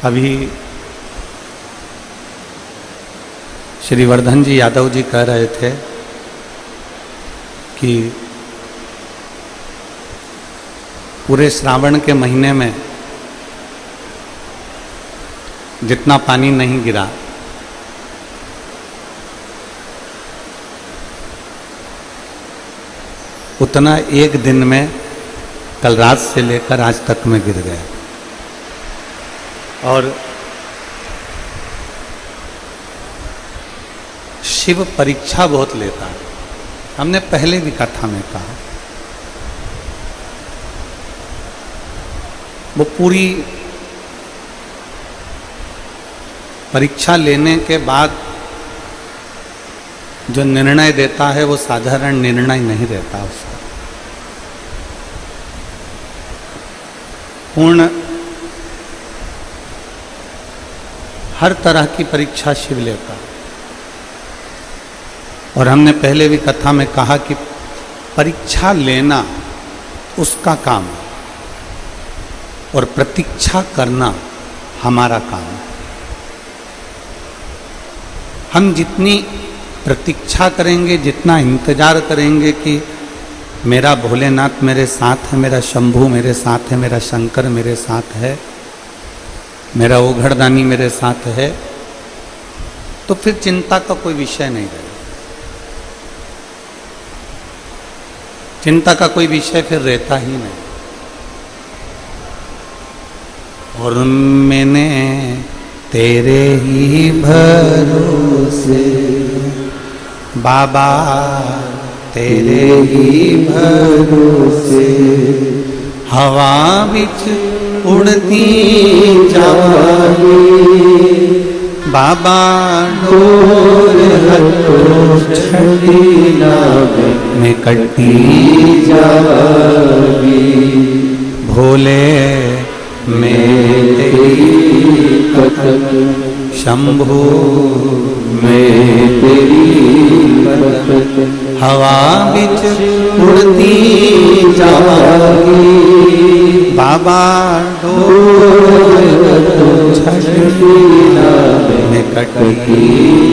अभी श्री वर्धन जी यादव जी कह रहे थे कि पूरे श्रावण के महीने में जितना पानी नहीं गिरा उतना एक दिन में कल रात से लेकर आज तक में गिर गया। और शिव परीक्षा बहुत लेता है। हमने पहले भी कथा में कहा, वो पूरी परीक्षा लेने के बाद जो निर्णय देता है वो साधारण निर्णय नहीं रहता उसका। पूर्ण हर तरह की परीक्षा शिव लेता। और हमने पहले भी कथा में कहा कि परीक्षा लेना उसका काम है और प्रतीक्षा करना हमारा काम है। हम जितनी प्रतीक्षा करेंगे, जितना इंतजार करेंगे कि मेरा भोलेनाथ मेरे साथ है, मेरा शंभू मेरे साथ है, मेरा शंकर मेरे साथ है, मेरा ओघड़दानी मेरे साथ है, तो फिर चिंता का कोई विषय नहीं रहेगा। चिंता का कोई विषय फिर रहता ही नहीं। और मैंने तेरे ही भरोसे बाबा, तेरे ही भरोसे हवा बिच उड़ती जावागी बाबा, डोर हटो छड़ी लागे में कटी जावागी भोले मैं तेरी कथक, शंभू मैं तेरी कथक, हवा बिच उड़ती जावागी बाबा, डोर छड़ी में कटी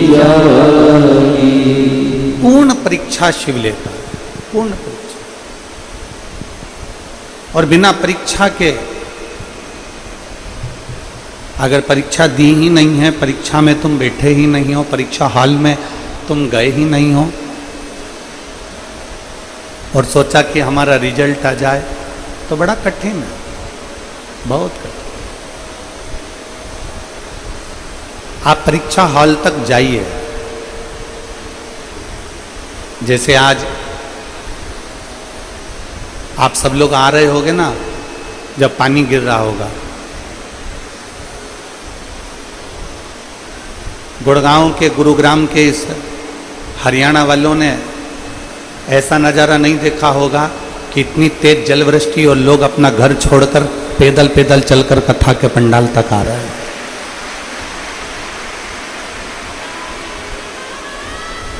जावागी। पूर्ण परीक्षा शिव लेता है, पूर्ण परीक्षा। और बिना परीक्षा के अगर परीक्षा दी ही नहीं है, परीक्षा में तुम बैठे ही नहीं हो, परीक्षा हॉल में तुम गए ही नहीं हो और सोचा कि हमारा रिजल्ट आ जाए, तो बड़ा कठिन है, बहुत कठिन। आप परीक्षा हॉल तक जाइए। जैसे आज आप सब लोग आ रहे होगे ना, जब पानी गिर रहा होगा, गुड़गांव के, गुरुग्राम के इस हरियाणा वालों ने ऐसा नज़ारा नहीं देखा होगा कि इतनी तेज जलवृष्टि और लोग अपना घर छोड़कर पैदल पैदल चलकर कथा के पंडाल तक आ रहे हैं।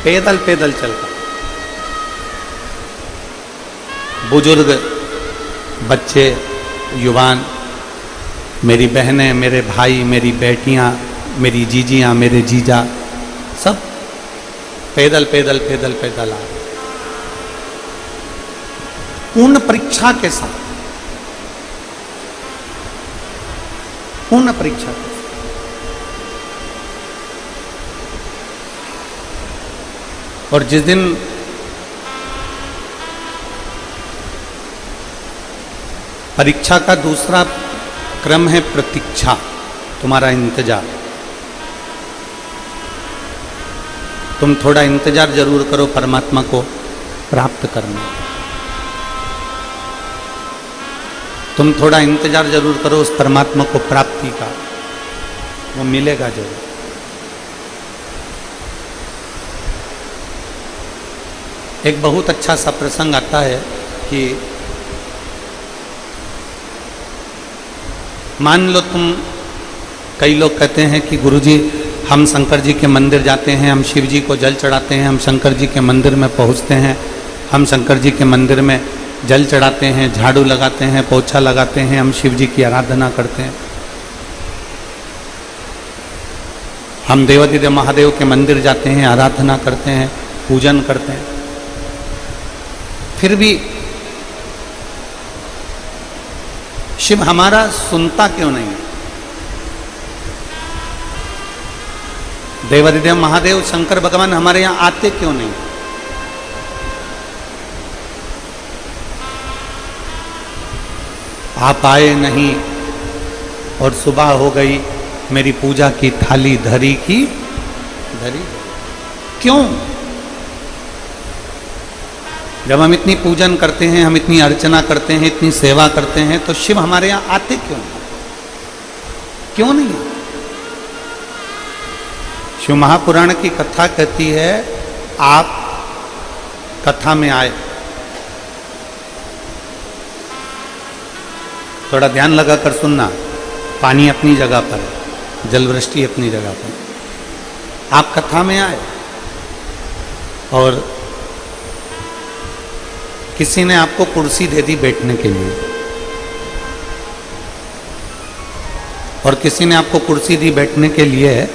पैदल पैदल चलकर बुजुर्ग, बच्चे, युवान, मेरी बहनें, मेरे भाई, मेरी बेटियां, मेरी जीजियां, मेरे जीजा, सब पैदल पैदल पैदल पैदल आ रहे। पूर्ण परीक्षा के साथ, पूर्ण परीक्षा के साथ। और जिस दिन परीक्षा का दूसरा क्रम है प्रतीक्षा, तुम्हारा इंतजार। तुम थोड़ा इंतजार जरूर करो परमात्मा को प्राप्त करने। तुम थोड़ा इंतजार जरूर करो उस परमात्मा को प्राप्ति का, वो मिलेगा जरूर। एक बहुत अच्छा सा प्रसंग आता है कि मान लो तुम, कई लोग कहते हैं कि गुरुजी हम शंकर जी के मंदिर जाते हैं, हम शिव जी को जल चढ़ाते हैं, हम शंकर जी के मंदिर में पहुंचते हैं, हम शंकर जी के मंदिर में जल चढ़ाते हैं, झाड़ू लगाते हैं, पोछा लगाते हैं, हम शिव जी की आराधना करते हैं। हम देवाधिदेव महादेव के मंदिर जाते हैं, आराधना करते हैं, पूजन करते हैं, फिर भी शिव हमारा सुनता क्यों नहीं है? देवाधिदेव महादेव शंकर भगवान हमारे यहां आते क्यों नहीं? आप आए नहीं और सुबह हो गई, मेरी पूजा की थाली धरी की धरी। क्यों? जब हम इतनी पूजन करते हैं, हम इतनी अर्चना करते हैं, इतनी सेवा करते हैं, तो शिव हमारे यहां आते क्यों नहीं? क्यों नहीं? शिव महापुराण की कथा कहती है, आप कथा में आए, थोड़ा ध्यान लगाकर सुनना, पानी अपनी जगह पर है, जल वृष्टि अपनी जगह पर, आप कथा में आए और किसी ने आपको कुर्सी दे दी बैठने के लिए, और किसी ने आपको कुर्सी दी बैठने के लिए,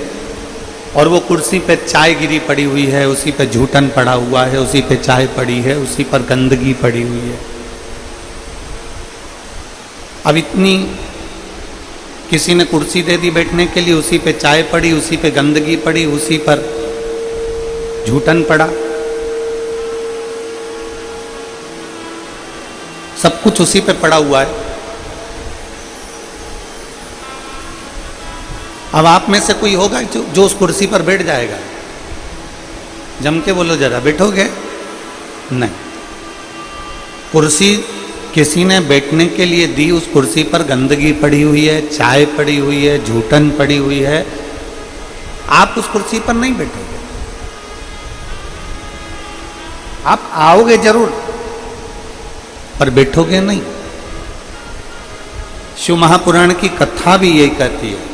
और वो कुर्सी पे चाय गिरी पड़ी हुई है, उसी पे झूठन पड़ा हुआ है, उसी पे चाय पड़ी है, उसी पर गंदगी पड़ी हुई है। अब इतनी किसी ने कुर्सी दे दी बैठने के लिए, उसी पे चाय पड़ी, उसी पे गंदगी पड़ी, उसी पर झूठन पड़ा, सब कुछ उसी पे पड़ा हुआ है। अब आप में से कोई होगा जो उस कुर्सी पर बैठ जाएगा? जम के बोलो जरा, बैठोगे? नहीं। कुर्सी किसी ने बैठने के लिए दी, उस कुर्सी पर गंदगी पड़ी हुई है, चाय पड़ी हुई है, झूठन पड़ी हुई है, आप उस कुर्सी पर नहीं बैठोगे। आप आओगे जरूर पर बैठोगे नहीं। शिव महापुराण की कथा भी यही कहती है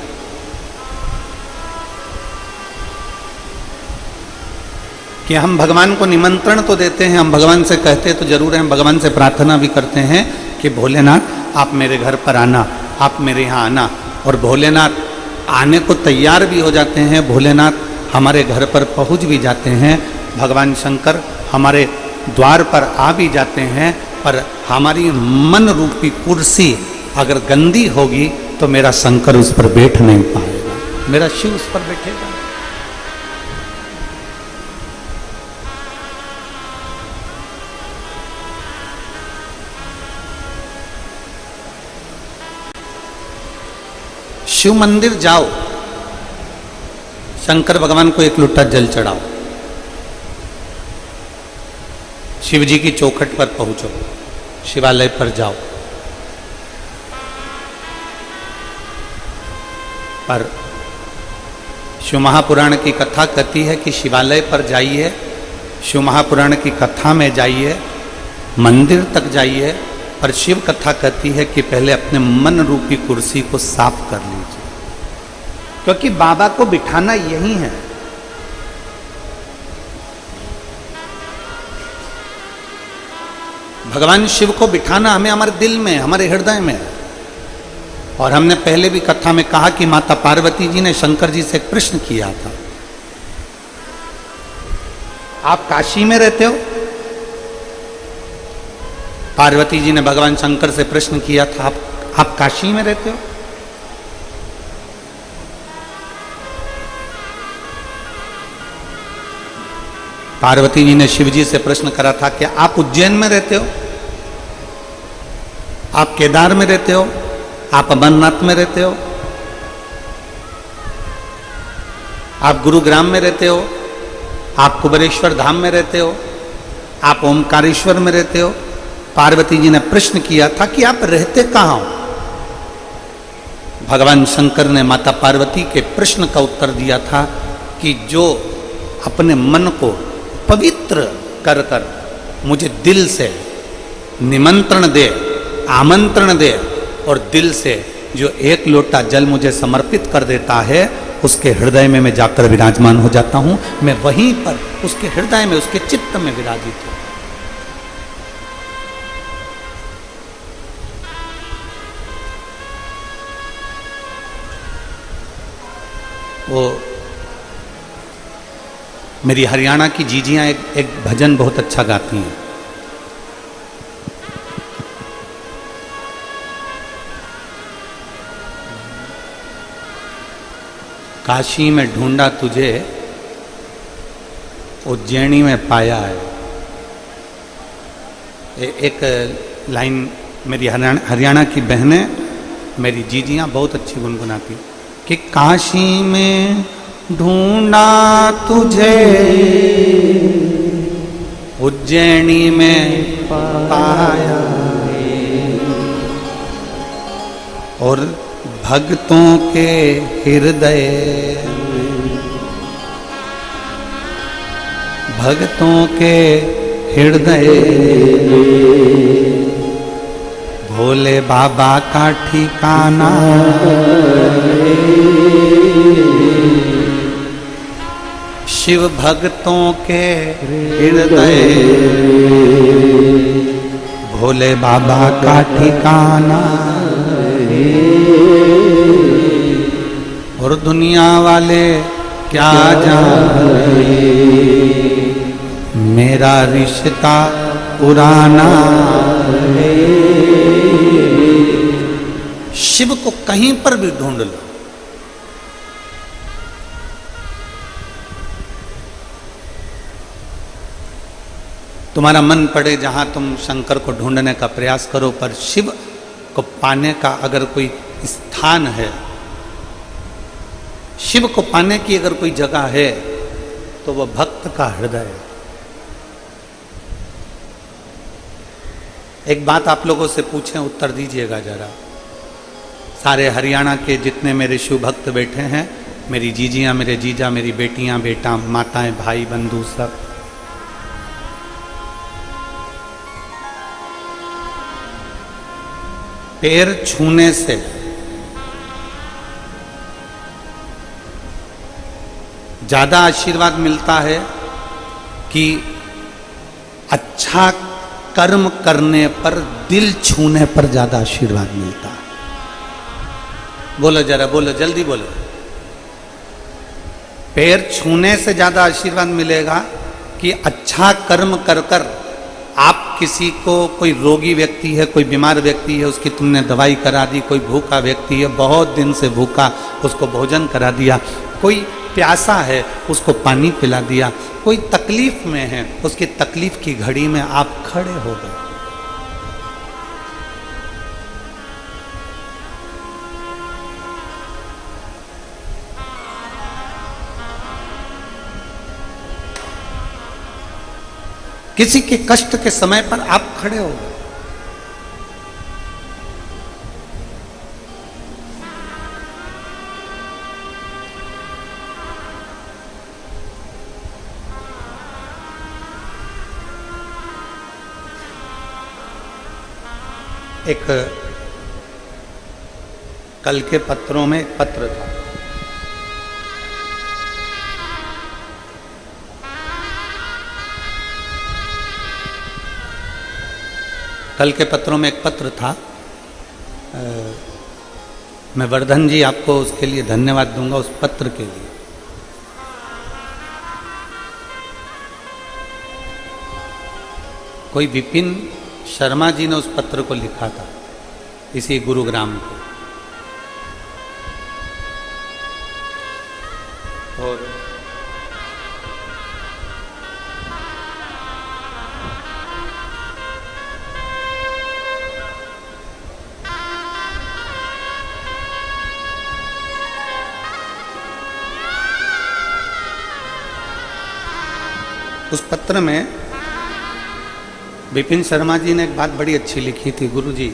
कि हम भगवान को निमंत्रण तो देते हैं, हम भगवान से कहते तो जरूर हैं, हम भगवान से प्रार्थना भी करते हैं कि भोलेनाथ आप मेरे घर पर आना, आप मेरे यहाँ आना, और भोलेनाथ आने को तैयार भी हो जाते हैं, भोलेनाथ हमारे घर पर पहुँच भी जाते हैं, भगवान शंकर हमारे द्वार पर आ भी जाते हैं, पर हमारी मन रूपी कुर्सी अगर गंदी होगी तो मेरा शंकर उस पर बैठ नहीं पाएगा, मेरा शिव उस पर बैठेगा। शिव मंदिर जाओ, शंकर भगवान को एक लोटा जल चढ़ाओ, शिव जी की चौखट पर पहुंचो, शिवालय पर जाओ, पर शिव महापुराण की कथा कहती है कि शिवालय पर जाइए, शिव महापुराण की कथा में जाइए, मंदिर तक जाइए, पर शिव कथा कहती है कि पहले अपने मन रूपी कुर्सी को साफ कर लीजिए, क्योंकि बाबा को बिठाना यही है। भगवान शिव को बिठाना हमें हमारे दिल में, हमारे हृदय में। और हमने पहले भी कथा में कहा कि माता पार्वती जी ने शंकर जी से एक प्रश्न किया था, आप काशी में रहते हो? पार्वती जी ने भगवान शंकर से प्रश्न किया था, आप काशी में रहते हो? पार्वती जी ने शिव जी से प्रश्न करा था कि आप उज्जैन में रहते हो? आप केदार में रहते हो? आप अमरनाथ में रहते हो? आप गुरुग्राम में रहते हो? आप कुबेरेश्वर धाम में रहते हो? आप ओमकारेश्वर में रहते हो? पार्वती जी ने प्रश्न किया था कि आप रहते कहाँ हो? भगवान शंकर ने माता पार्वती के प्रश्न का उत्तर दिया था कि जो अपने मन को पवित्र कर कर मुझे दिल से निमंत्रण दे, आमंत्रण दे, और दिल से जो एक लोटा जल मुझे समर्पित कर देता है, उसके हृदय में मैं जाकर विराजमान हो जाता हूं, मैं वहीं पर उसके हृदय में, उसके चित्त में विराजित हूं। वो मेरी हरियाणा की जीजियाँ एक भजन बहुत अच्छा गाती हैं। काशी में ढूंढा तुझे, उज्जैनी में पाया है। एक लाइन मेरी हरियाणा की बहनें, मेरी जीजियाँ बहुत अच्छी गुनगुनाती कि काशी में ढूंढा तुझे, उज्जैनी में पाया, और भक्तों के हृदय, भक्तों के हृदय भोले बाबा का ठिकाना। शिव भक्तों के हृदय भोले बाबा का ठिकाना। और दुनिया वाले क्या जाने मेरा रिश्ता पुराना। शिव को कहीं पर भी ढूंढ लो, तुम्हारा मन पड़े जहां तुम शंकर को ढूंढने का प्रयास करो, पर शिव को पाने का अगर कोई स्थान है, शिव को पाने की अगर कोई जगह है, तो वह भक्त का हृदय है। एक बात आप लोगों से पूछें, उत्तर दीजिएगा जरा। सारे हरियाणा के जितने मेरे शिव भक्त बैठे हैं, मेरी जीजियां, मेरे जीजा, मेरी बेटियां, बेटा, माताएं, भाई, बंधु, सब, पैर छूने से ज्यादा आशीर्वाद मिलता है कि अच्छा कर्म करने पर, दिल छूने पर ज्यादा आशीर्वाद मिलता है। बोलो जरा, बोलो, जल्दी बोलो। पैर छूने से ज्यादा आशीर्वाद मिलेगा कि अच्छा कर्म कर कर आप किसी को, कोई रोगी व्यक्ति है, कोई बीमार व्यक्ति है, उसकी तुमने दवाई करा दी, कोई भूखा व्यक्ति है, बहुत दिन से भूखा, उसको भोजन करा दिया, कोई प्यासा है, उसको पानी पिला दिया, कोई तकलीफ में है, उसकी तकलीफ की घड़ी में आप खड़े हो गए। किसी के कष्ट के समय पर आप खड़े हो गए। एक कल के पत्रों में एक पत्र था, कल के पत्रों में एक पत्र था। मैं वर्धन जी आपको उसके लिए धन्यवाद दूंगा, उस पत्र के लिए। कोई विपिन शर्मा जी ने उस पत्र को लिखा था, इसी गुरुग्राम को। और उस पत्र में विपिन शर्मा जी ने एक बात बड़ी अच्छी लिखी थी। गुरु जी,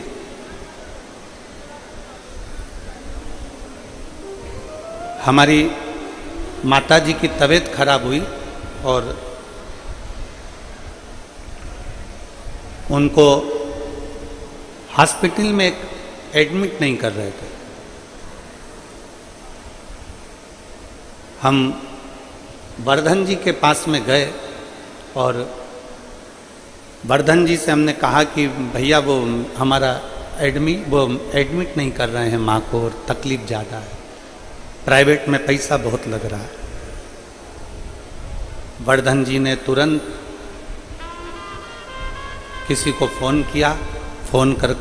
हमारी माता जी की तबीयत खराब हुई और उनको हॉस्पिटल में एडमिट नहीं कर रहे थे। हम वर्धन जी के पास में गए और वर्धन जी से हमने कहा कि भैया वो हमारा एडमिट नहीं कर रहे हैं माँ को और तकलीफ ज़्यादा है, प्राइवेट में पैसा बहुत लग रहा है। वर्धन जी ने तुरंत किसी को फ़ोन किया। फ़ोन कर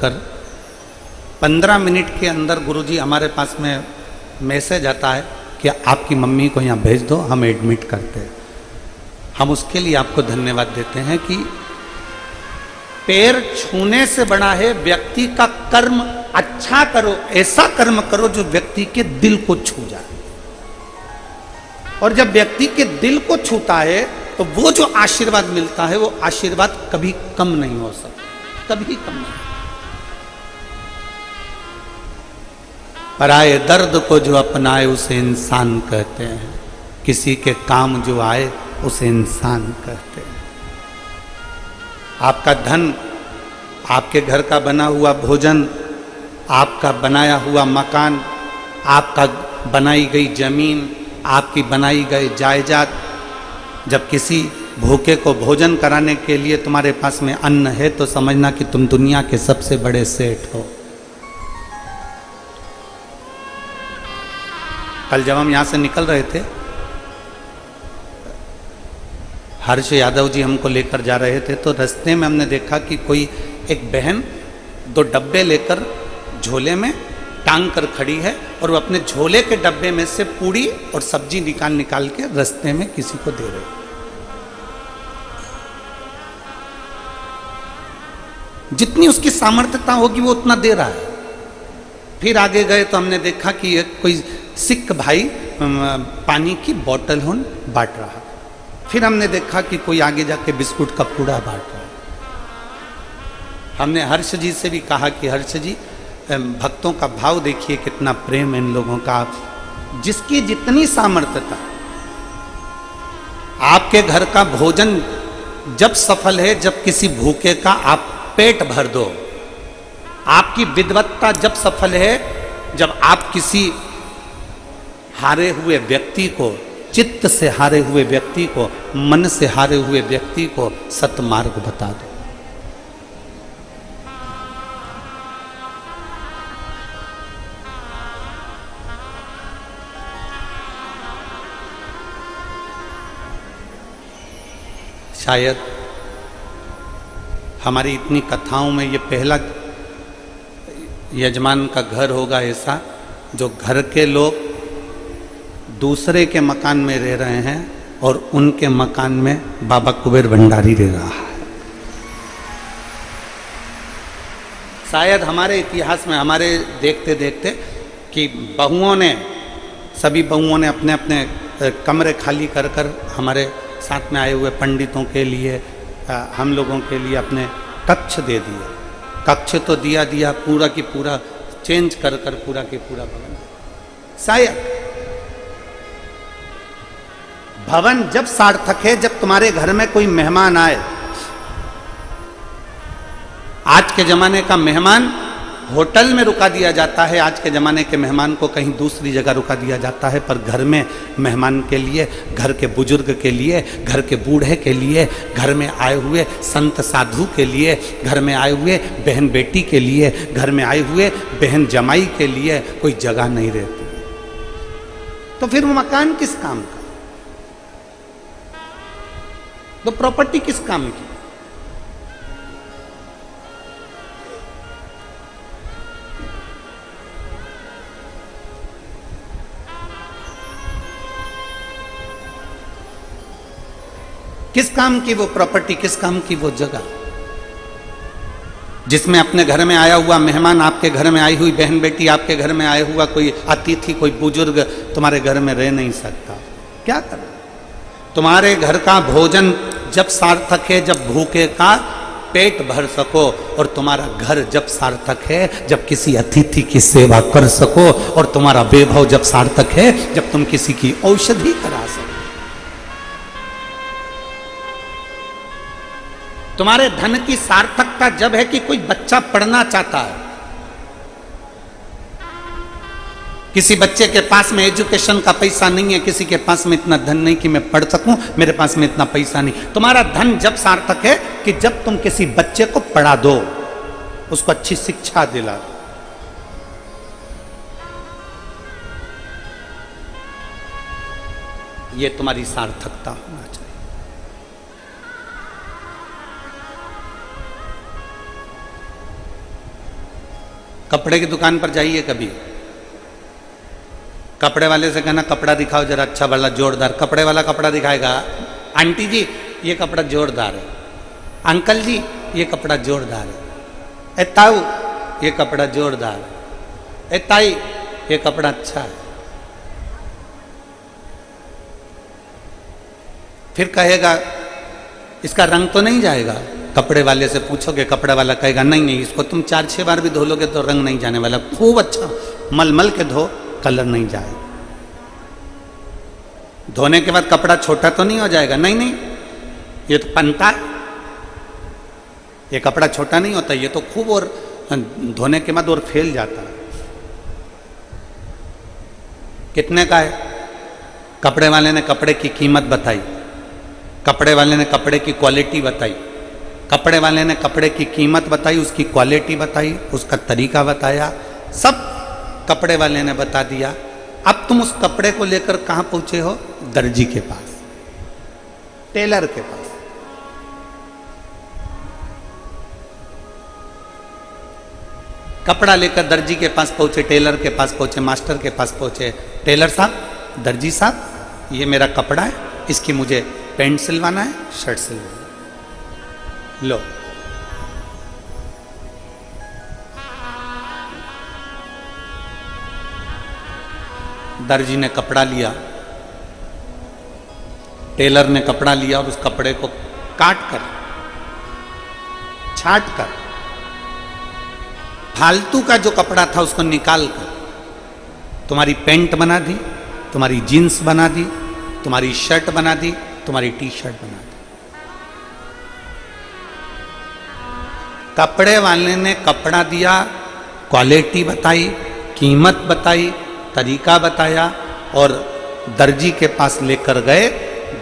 15 मिनट के अंदर गुरुजी हमारे पास में मैसेज आता है कि आपकी मम्मी को यहाँ भेज दो, हम एडमिट करते हैं। हम उसके लिए आपको धन्यवाद देते हैं कि पैर छूने से बड़ा है व्यक्ति का कर्म। अच्छा करो, ऐसा कर्म करो जो व्यक्ति के दिल को छू जाए। और जब व्यक्ति के दिल को छूता है तो वो जो आशीर्वाद मिलता है वो आशीर्वाद कभी कम नहीं हो सकता, कभी कम नहीं। पराये दर्द को जो अपनाए उसे इंसान कहते हैं, किसी के काम जो आए उसे इंसान कहते हैं। आपका धन, आपके घर का बना हुआ भोजन, आपका बनाया हुआ मकान, आपका बनाई गई जमीन, आपकी बनाई गई जायदाद, जब किसी भूखे को भोजन कराने के लिए तुम्हारे पास में अन्न है तो समझना कि तुम दुनिया के सबसे बड़े सेठ हो। कल जब हम यहाँ से निकल रहे थे, हर्ष यादव जी हमको लेकर जा रहे थे, तो रास्ते में हमने देखा कि कोई एक बहन 2 डब्बे लेकर झोले में टांग कर खड़ी है और वो अपने झोले के डब्बे में से पूड़ी और सब्जी निकाल के रास्ते में किसी को दे रही। जितनी उसकी सामर्थ्यता होगी वो उतना दे रहा है। फिर आगे गए तो हमने देखा कि एक कोई सिख भाई पानी की बोतल बांट रहा है। फिर हमने देखा कि कोई आगे जाके बिस्कुट का पूड़ा बांट रहा है। हमने हर्ष जी से भी कहा कि हर्ष जी, भक्तों का भाव देखिए, कितना प्रेम इन लोगों का। जिसकी जितनी सामर्थ्यता, आपके घर का भोजन जब सफल है जब किसी भूखे का आप पेट भर दो। आपकी विद्वत्ता जब सफल है जब आप किसी हारे हुए व्यक्ति को, चित्त से हारे हुए व्यक्ति को, मन से हारे हुए व्यक्ति को सतमार्ग बता दो। शायद हमारी इतनी कथाओं में ये पहला यजमान का घर होगा ऐसा, जो घर के लोग दूसरे के मकान में रह रहे हैं और उनके मकान में बाबा कुबेर भंडारी रह रहा है। शायद हमारे इतिहास में, हमारे देखते देखते कि सभी बहुओं ने अपने अपने कमरे खाली कर हमारे साथ में आए हुए पंडितों के लिए, हम लोगों के लिए अपने कक्ष दे दिए। कक्ष तो दिया पूरा की पूरा चेंज कर पूरा की पूरा भवन। शायद भवन जब सार्थक है जब तुम्हारे घर में कोई मेहमान आए। आज के जमाने का मेहमान होटल में रुका दिया जाता है, आज के ज़माने के मेहमान को कहीं दूसरी जगह रुका दिया जाता है, पर घर में मेहमान के लिए, घर के बुजुर्ग के लिए, घर के बूढ़े के लिए, घर में आए हुए संत साधु के लिए, घर में आए हुए बहन बेटी के लिए, घर में आए हुए बहन जमाई के लिए कोई जगह नहीं रहती। तो फिर वो मकान किस काम का? तो प्रॉपर्टी किस काम की? किस काम की वो प्रॉपर्टी, किस काम की वो जगह जिसमें अपने घर में आया हुआ मेहमान, आपके घर में आई हुई बहन बेटी, आपके घर में आया हुआ कोई अतिथि, कोई बुजुर्ग तुम्हारे घर में रह नहीं सकता। क्या करें? तुम्हारे घर का भोजन जब सार्थक है जब भूखे का पेट भर सको, और तुम्हारा घर जब सार्थक है जब किसी अतिथि की सेवा कर सको, और तुम्हारा वैभव जब सार्थक है जब तुम किसी की औषधि करा सको। तुम्हारे धन की सार्थकता जब है कि कोई बच्चा पढ़ना चाहता है। किसी बच्चे के पास में एजुकेशन का पैसा नहीं है, किसी के पास में इतना धन नहीं कि मैं पढ़ सकूं, मेरे पास में इतना पैसा नहीं। तुम्हारा धन जब सार्थक है कि जब तुम किसी बच्चे को पढ़ा दो, उसको अच्छी शिक्षा दिला दो। ये तुम्हारी सार्थकता होना चाहिए। कपड़े की दुकान पर जाइए कभी, कपड़े वाले से कहना कपड़ा दिखाओ जरा अच्छा वाला जोरदार, कपड़े वाला कपड़ा दिखाएगा, आंटी जी ये कपड़ा जोरदार है, अंकल जी ये कपड़ा जोरदार है, ए ताऊ ये कपड़ा जोरदार है, ए ताई ये कपड़ा अच्छा है। फिर कहेगा इसका रंग तो नहीं जाएगा, कपड़े वाले से पूछोगे, कपड़े वाला कहेगा नहीं नहीं इसको तुम 4-6 बार भी धो लोगे तो रंग नहीं जाने वाला, खूब अच्छा मल के धो कलर नहीं जाएगा। धोने के बाद कपड़ा छोटा तो नहीं हो जाएगा, नहीं नहीं ये तो पनता है, ये कपड़ा छोटा नहीं होता, ये तो खूब और धोने के बाद और फैल जाता है। कितने का है? कपड़े वाले ने कपड़े की कीमत बताई, कपड़े वाले ने कपड़े की क्वालिटी बताई, कपड़े वाले ने कपड़े की कीमत बताई, उसकी क्वालिटी बताई, उसका तरीका बताया, सब कपड़े वाले ने बता दिया। अब तुम उस कपड़े को लेकर कहां पहुंचे हो? दर्जी के पास, टेलर के पास। कपड़ा लेकर दर्जी के पास पहुंचे, टेलर के पास पहुंचे, मास्टर के पास पहुंचे। टेलर साहब, दर्जी साहब, ये मेरा कपड़ा है, इसकी मुझे पैंट सिलवाना है, शर्ट सिलवाना है, लो। दर्जी ने कपड़ा लिया, टेलर ने कपड़ा लिया और उस कपड़े को काट कर, छाट कर, फालतू का जो कपड़ा था उसको निकाल कर तुम्हारी पैंट बना दी, तुम्हारी जीन्स बना दी, तुम्हारी शर्ट बना दी, तुम्हारी टी शर्ट बना दी। कपड़े वाले ने कपड़ा दिया, क्वालिटी बताई, कीमत बताई, तरीका बताया और दर्जी के पास लेकर गए।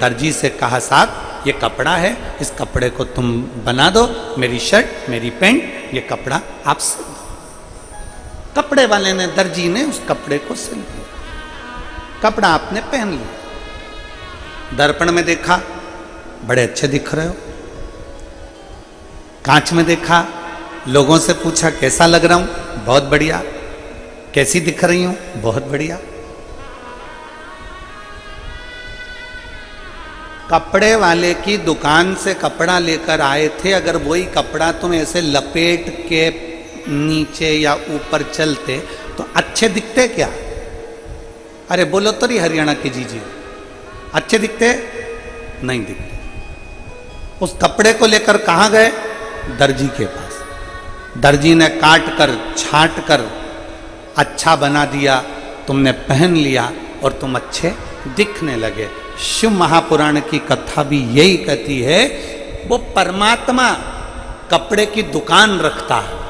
दर्जी से कहा साहब ये कपड़ा है, इस कपड़े को तुम बना दो, मेरी शर्ट मेरी पैंट, ये कपड़ा आप सिल दो। कपड़े वाले ने, दर्जी ने उस कपड़े को सिल दिया, कपड़ा आपने पहन लिया। दर्पण में देखा, बड़े अच्छे दिख रहे हो। कांच में देखा, लोगों से पूछा कैसा लग रहा हूं? बहुत बढ़िया। कैसी दिख रही हूं? बहुत बढ़िया। कपड़े वाले की दुकान से कपड़ा लेकर आए थे, अगर वही कपड़ा तुम ऐसे लपेट के नीचे या ऊपर चलते तो अच्छे दिखते क्या? अरे बोलो तो नहीं हरियाणा के जीजी, अच्छे दिखते? नहीं दिखते। उस कपड़े को लेकर कहां गए? दर्जी के पास। दर्जी ने काट कर, छांट कर अच्छा बना दिया, तुमने पहन लिया और तुम अच्छे दिखने लगे। शिव महापुराण की कथा भी यही कहती है, वो परमात्मा कपड़े की दुकान रखता है।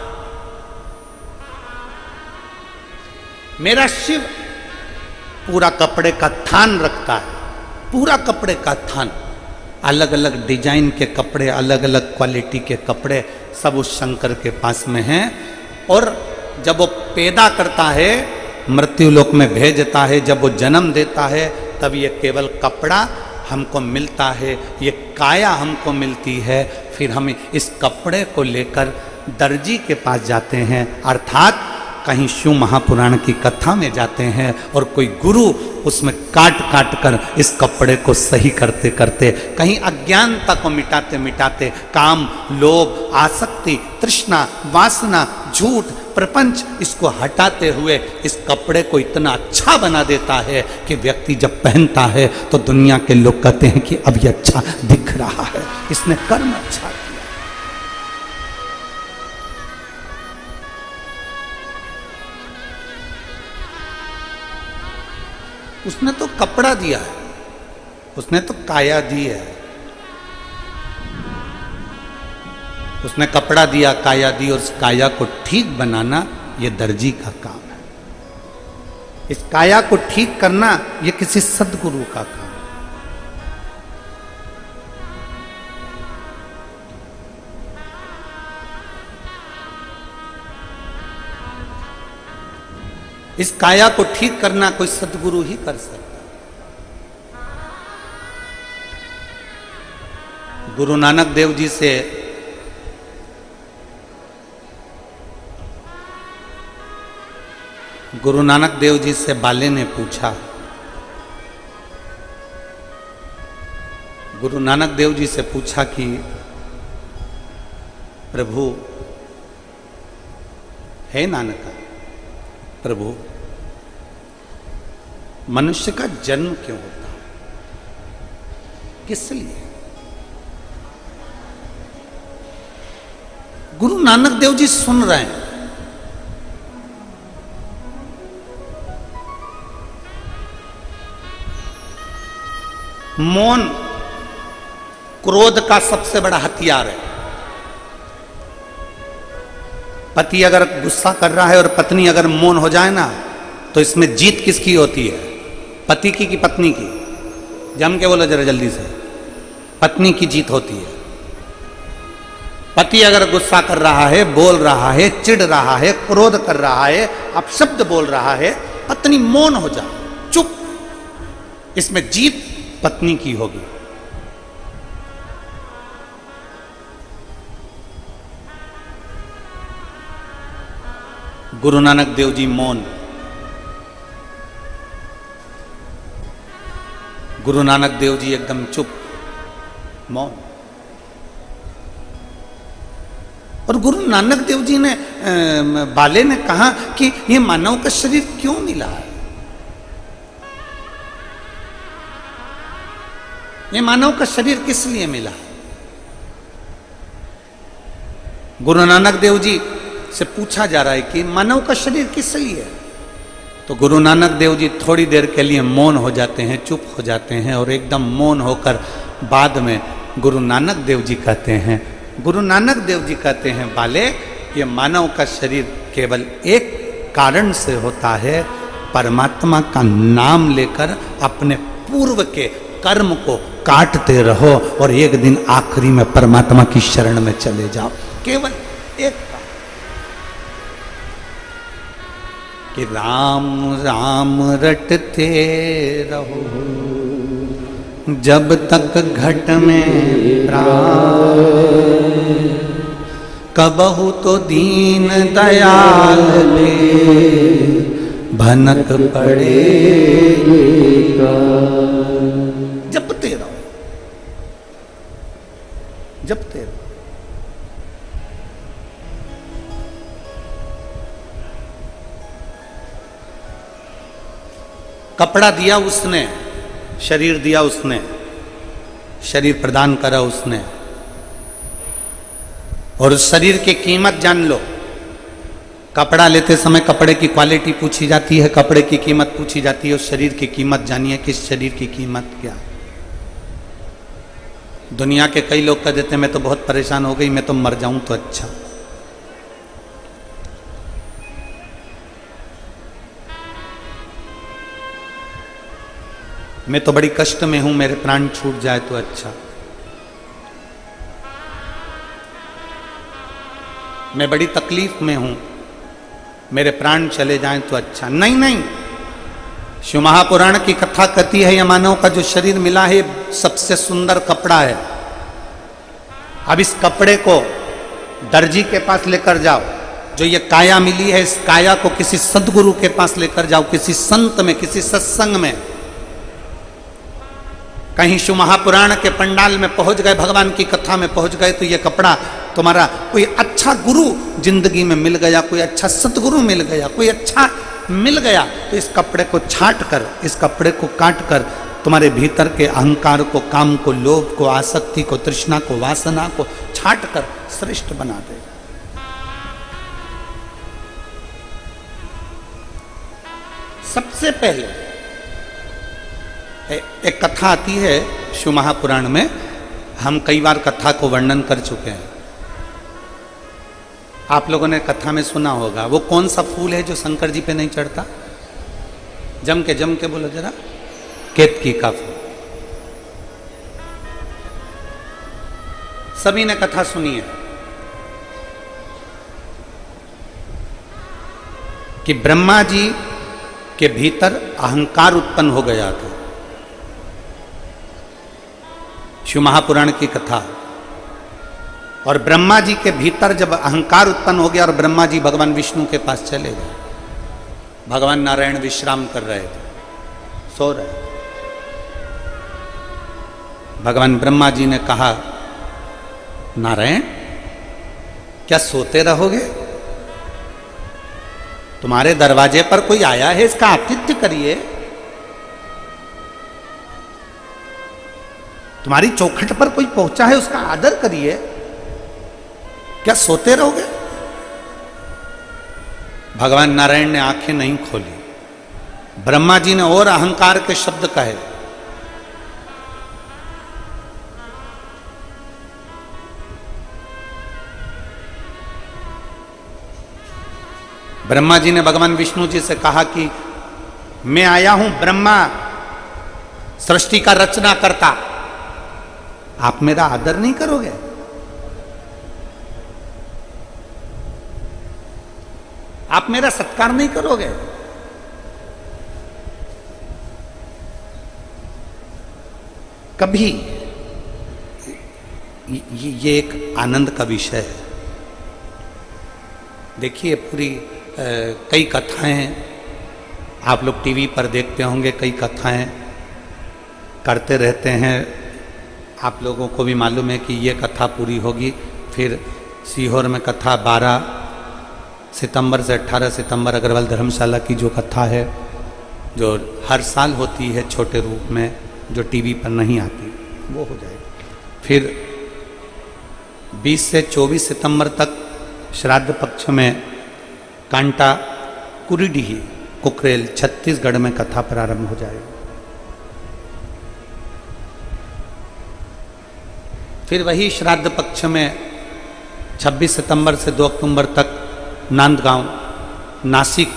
मेरा शिव पूरा कपड़े का थान रखता है, पूरा कपड़े का थान। अलग अलग डिजाइन के कपड़े, अलग अलग क्वालिटी के कपड़े सब उस शंकर के पास में हैं। और जब वो पैदा करता है, मृत्यु लोक में भेजता है, जब वो जन्म देता है, तब ये केवल कपड़ा हमको मिलता है, ये काया हमको मिलती है। फिर हम इस कपड़े को लेकर दर्जी के पास जाते हैं, अर्थात कहीं शिव महापुराण की कथा में जाते हैं और कोई गुरु उसमें काट काट कर इस कपड़े को सही करते करते, कहीं अज्ञानता को मिटाते मिटाते, काम, लोभ, आसक्ति, तृष्णा, वासना, झूठ, प्रपंच, इसको हटाते हुए इस कपड़े को इतना अच्छा बना देता है कि व्यक्ति जब पहनता है तो दुनिया के लोग कहते हैं कि अब ये अच्छा दिख रहा है, इसने कर्म अच्छा किया। उसने तो कपड़ा दिया है, उसने तो काया दी है। उसने कपड़ा दिया, काया दी, और इस काया को ठीक बनाना ये दर्जी का काम है। इस काया को ठीक करना ये किसी सद्गुरु का काम है। इस काया को ठीक करना कोई सद्गुरु ही कर सकता है। गुरु नानक देव जी से गुरु नानक देव जी से बाले ने पूछा, गुरु नानक देव जी से पूछा कि प्रभु, है नानका, प्रभु मनुष्य का जन्म क्यों होता है, किस लिए? गुरु नानक देव जी सुन रहे हैं। मौन क्रोध का सबसे बड़ा हथियार है। पति अगर गुस्सा कर रहा है और पत्नी अगर मौन हो जाए ना, तो इसमें जीत किसकी होती है? पति की कि पत्नी की? जम के बोलो जरा जल्दी से। पत्नी की जीत होती है। पति अगर गुस्सा कर रहा है, बोल रहा है, चिढ़ रहा है, क्रोध कर रहा है, अपशब्द बोल रहा है, पत्नी मौन हो जाए, चुप, इसमें जीत पत्नी की होगी। गुरु नानक देव जी मौन, गुरु नानक देव जी एकदम चुप, मौन। और गुरु नानक देव जी ने बाले ने कहा कि ये मानव का शरीर क्यों मिला है, ये मानव का शरीर किस लिए मिला? गुरु नानक देव जी से पूछा जा रहा है कि मानव का शरीर किस लिए? तो गुरु नानक देव जी थोड़ी देर के लिए मौन हो जाते हैं, चुप हो जाते हैं, और एकदम मौन होकर बाद में गुरु नानक देव जी कहते हैं, गुरु नानक देव जी कहते हैं, बाले, ये मानव का शरीर केवल एक कारण से होता है, परमात्मा का नाम लेकर अपने पूर्व के कर्म को काटते रहो और एक दिन आखिरी में परमात्मा की शरण में चले जाओ। केवल एक कि राम राम रटते रहो जब तक घट में प्राण, कबहु तो दीन दयाल के भनक पड़ेगा। जपते रहो, जपते रहो। कपड़ा दिया उसने, शरीर दिया उसने, शरीर प्रदान करा उसने, और उस शरीर की कीमत जान लो। कपड़ा लेते समय कपड़े की क्वालिटी पूछी जाती है, कपड़े की कीमत पूछी जाती है, उस शरीर की कीमत जानिए, किस शरीर की कीमत क्या। दुनिया के कई लोग कह देते मैं तो बहुत परेशान हो गई, मैं तो मर जाऊं तो अच्छा। मैं तो बड़ी कष्ट में हूं, मेरे प्राण छूट जाए तो अच्छा। मैं बड़ी तकलीफ में हूं, मेरे प्राण चले जाएं तो अच्छा। नहीं नहीं, शिव महापुराण की कथा कहती है यह मानव का जो शरीर मिला है सबसे सुंदर कपड़ा है। अब इस कपड़े को दर्जी के पास लेकर जाओ, जो ये काया मिली है इस काया को किसी सदगुरु के पास लेकर जाओ, किसी संत में, किसी सत्संग में। कहीं शिव महापुराण के पंडाल में पहुंच गए, भगवान की कथा में पहुंच गए, तो ये कपड़ा तुम्हारा कोई अच्छा गुरु जिंदगी में मिल गया, कोई अच्छा सतगुरु मिल गया, कोई अच्छा मिल गया, तो इस कपड़े को छाट कर, इस कपड़े को काट कर तुम्हारे भीतर के अहंकार को, काम को, लोभ को, आसक्ति को, तृष्णा को, वासना को छाट कर श्रेष्ठ बना देगा। सबसे पहले एक कथा आती है शिव महापुराण में, हम कई बार कथा को वर्णन कर चुके हैं। आप लोगों ने कथा में सुना होगा, वो कौन सा फूल है जो शंकर जी पे नहीं चढ़ता? जम के बोलो जरा। केतकी का फूल। सभी ने कथा सुनी है कि ब्रह्मा जी के भीतर अहंकार उत्पन्न हो गया था। शिव महापुराण की कथा। और ब्रह्मा जी के भीतर जब अहंकार उत्पन्न हो गया और ब्रह्मा जी भगवान विष्णु के पास चले गए, भगवान नारायण विश्राम कर रहे थे, सो रहे। भगवान ब्रह्मा जी ने कहा, नारायण क्या सोते रहोगे? तुम्हारे दरवाजे पर कोई आया है, इसका आतिथ्य करिए। तुम्हारी चौखट पर कोई पहुंचा है, उसका आदर करिए। क्या सोते रहोगे? भगवान नारायण ने आंखें नहीं खोली। ब्रह्मा जी ने और अहंकार के शब्द कहे। ब्रह्मा जी ने भगवान विष्णु जी से कहा कि मैं आया हूं ब्रह्मा, सृष्टि का रचना करता, आप मेरा आदर नहीं करोगे? आप मेरा सत्कार नहीं करोगे? कभी ये एक आनंद का विषय है। देखिए पूरी कई कथाएं आप लोग टीवी पर देखते होंगे, कई कथाएं करते रहते हैं। आप लोगों को भी मालूम है कि ये कथा पूरी होगी। फिर सीहोर में कथा 12 सितंबर से 18 सितंबर अग्रवाल धर्मशाला की जो कथा है, जो हर साल होती है छोटे रूप में, जो टीवी पर नहीं आती, वो हो जाएगी। फिर 20 से 24 सितंबर तक श्राद्ध पक्ष में कांटा कुरीडीही कुकरेल छत्तीसगढ़ में कथा प्रारंभ हो जाएगी। फिर वही श्राद्ध पक्ष में 26 सितंबर से 2 अक्टूबर तक नांदगांव नासिक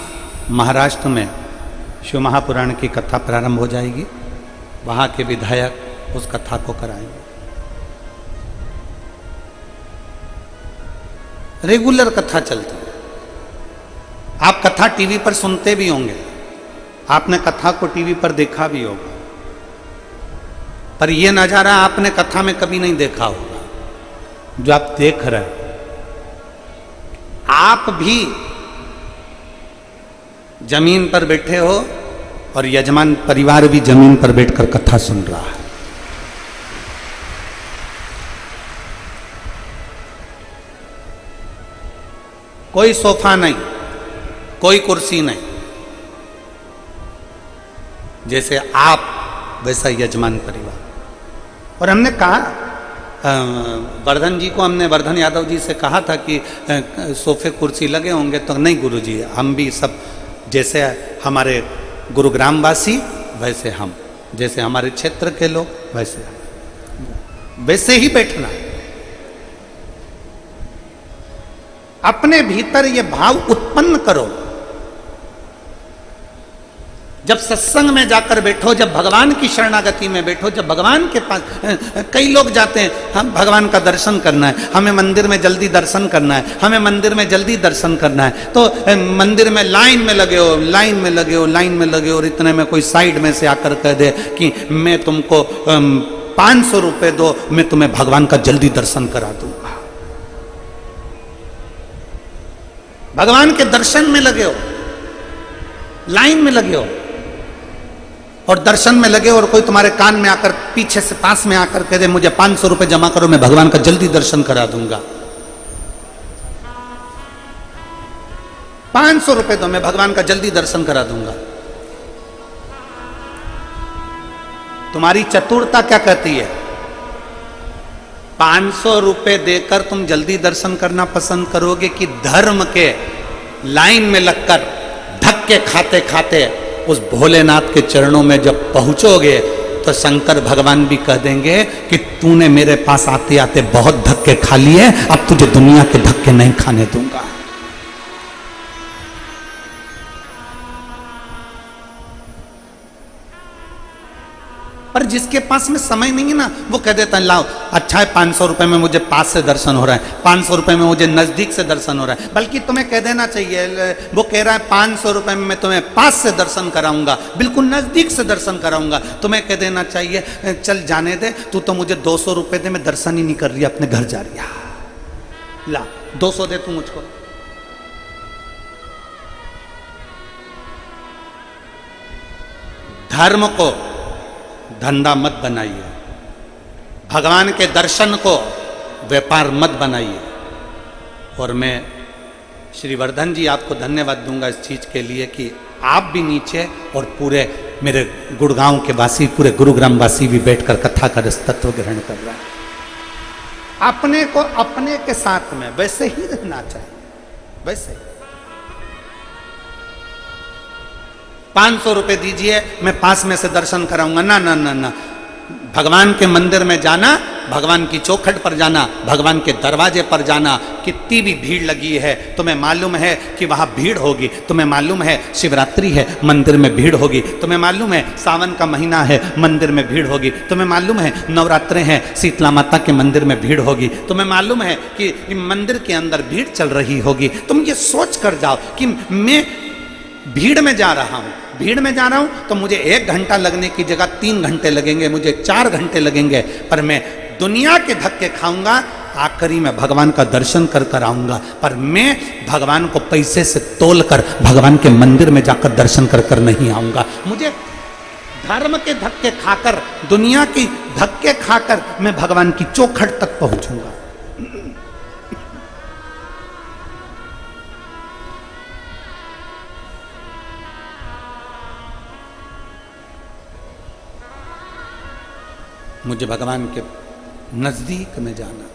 महाराष्ट्र में शिव महापुराण की कथा प्रारंभ हो जाएगी। वहाँ के विधायक उस कथा को कराएंगे। रेगुलर कथा चलती है। आप कथा टीवी पर सुनते भी होंगे, आपने कथा को टीवी पर देखा भी होगा, पर यह नजारा आपने कथा में कभी नहीं देखा होगा जो आप देख रहे हैं। आप भी जमीन पर बैठे हो और यजमान परिवार भी जमीन पर बैठकर कथा सुन रहा है। कोई सोफा नहीं, कोई कुर्सी नहीं, जैसे आप वैसा यजमान परिवार। और हमने कहा, वर्धन जी को, हमने वर्धन यादव जी से कहा था कि सोफे कुर्सी लगे होंगे, तो नहीं गुरुजी, हम भी सब जैसे हमारे गुरुग्राम वासी वैसे हम, जैसे हमारे क्षेत्र के लोग वैसे ही बैठना है। अपने भीतर ये भाव उत्पन्न करो। जब सत्संग में जाकर बैठो, जब भगवान की शरणागति में बैठो, जब भगवान के पास, कई लोग जाते हैं, हम भगवान का दर्शन करना है, हमें मंदिर में जल्दी दर्शन करना है, हमें मंदिर में जल्दी दर्शन करना है, तो मंदिर में लाइन में लगे हो, लाइन में लगे हो, लाइन में लगे हो, और इतने में कोई साइड में से आकर कह दे कि मैं तुमको 500 रुपए दो, मैं तुम्हें भगवान का जल्दी दर्शन करा दूंगा। भगवान के दर्शन में लगे हो, लाइन में लगे हो और दर्शन में लगे, और कोई तुम्हारे कान में आकर, पीछे से पास में आकर कह दे मुझे 500 रुपए जमा करो, मैं भगवान का जल्दी दर्शन करा दूंगा। 500 रुपए दो, मैं भगवान का जल्दी दर्शन करा दूंगा। तुम्हारी चतुरता क्या कहती है? 500 रुपए देकर तुम जल्दी दर्शन करना पसंद करोगे कि धर्म के लाइन में लगकर धक्के खाते खाते उस भोलेनाथ के चरणों में जब पहुंचोगे तो शंकर भगवान भी कह देंगे कि तूने मेरे पास आते आते बहुत धक्के खा लिए, अब तुझे दुनिया के धक्के नहीं खाने दूंगा। पर जिसके पास में समय नहीं है ना, वो कह देता है लाओ, अच्छा है 500 रुपए में मुझे पास से दर्शन हो रहा है, 500 रुपए में मुझे नजदीक से दर्शन हो रहा है। बल्कि तुम्हें कह देना चाहिए, वो कह रहा है 500 रुपए में मैं तुम्हें पास से दर्शन कराऊंगा, बिल्कुल नजदीक से दर्शन कराऊंगा। तुम्हें कह देना चाहिए चल जाने दे, तू तो मुझे 200 रुपए दे, मैं दर्शन ही नहीं कर रही, अपने घर जा रही है। ला 200 दे तू मुझको। धर्म को धंधा मत बनाइए, भगवान के दर्शन को व्यापार मत बनाइए। और मैं श्री वर्धन जी आपको धन्यवाद दूंगा इस चीज के लिए कि आप भी नीचे और पूरे मेरे गुड़गांव के वासी, पूरे गुरुग्राम वासी भी बैठकर कथा कर इस तत्व ग्रहण कर रहे हैं। अपने को अपने के साथ में वैसे ही रहना चाहिए, वैसे 500 रुपए दीजिए मैं पास में से दर्शन कराऊंगा, ना ना ना ना। भगवान के मंदिर में जाना, भगवान की चौखट पर जाना, भगवान के दरवाजे पर जाना, कितनी भी भीड़ लगी है तुम्हें मालूम है कि वहां भीड़ होगी, तुम्हें मालूम है शिवरात्रि है मंदिर में भीड़ होगी, तुम्हें मालूम है सावन का महीना है मंदिर में भीड़ होगी, तुम्हें मालूम है नवरात्रे हैं शीतला माता के मंदिर में भीड़ होगी, तुम्हें मालूम है कि मंदिर के अंदर भीड़ चल रही होगी। तुम ये सोच कर जाओ कि मैं भीड़ में जा रहा हूं, भीड़ में जा रहा हूं तो मुझे 1 घंटा लगने की जगह 3 घंटे लगेंगे, मुझे 4 घंटे लगेंगे, पर मैं दुनिया के धक्के खाऊंगा, आखिरी में भगवान का दर्शन कर कर आऊंगा। पर मैं भगवान को पैसे से तोल कर भगवान के मंदिर में जाकर दर्शन कर कर नहीं आऊंगा। मुझे धर्म के धक्के खाकर, दुनिया की धक्के खाकर मैं भगवान की चौखट तक पहुंचूंगा। मुझे भगवान के नजदीक में जाना,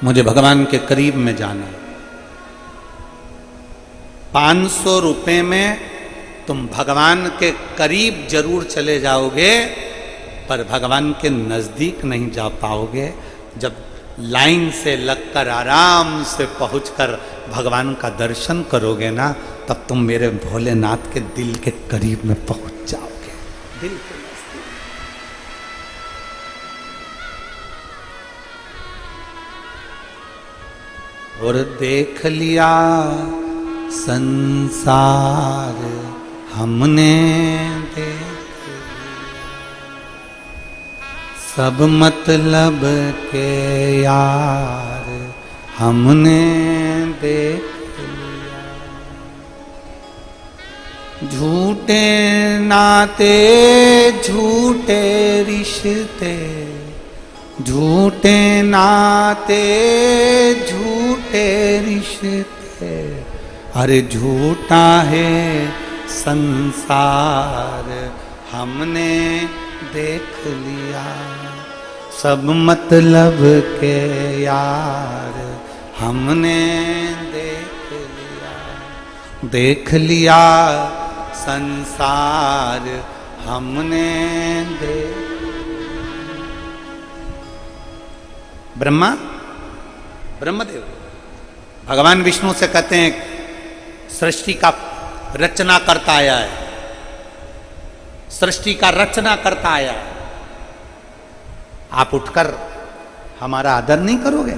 मुझे भगवान के करीब में जाना। 500 रुपए में तुम भगवान के करीब जरूर चले जाओगे, पर भगवान के नजदीक नहीं जा पाओगे। जब लाइन से लगकर आराम से पहुंचकर भगवान का दर्शन करोगे ना, तब तुम मेरे भोलेनाथ के दिल के करीब में पहुंच जाओगे, दिल के। और देख लिया संसार हमने, देख सब मतलब के यार हमने देख लिया। झूठे नाते झूठे रिश्ते, झूठे नाते झूठे रिश्ते, अरे झूठा है संसार हमने देख लिया। सब मतलब के यार हमने देख लिया, देख लिया संसार हमने देख। ब्रह्मा, ब्रह्मदेव भगवान विष्णु से कहते हैं सृष्टि का रचना करता आया है, सृष्टि का रचना करता आया है, आप उठकर हमारा आदर नहीं करोगे?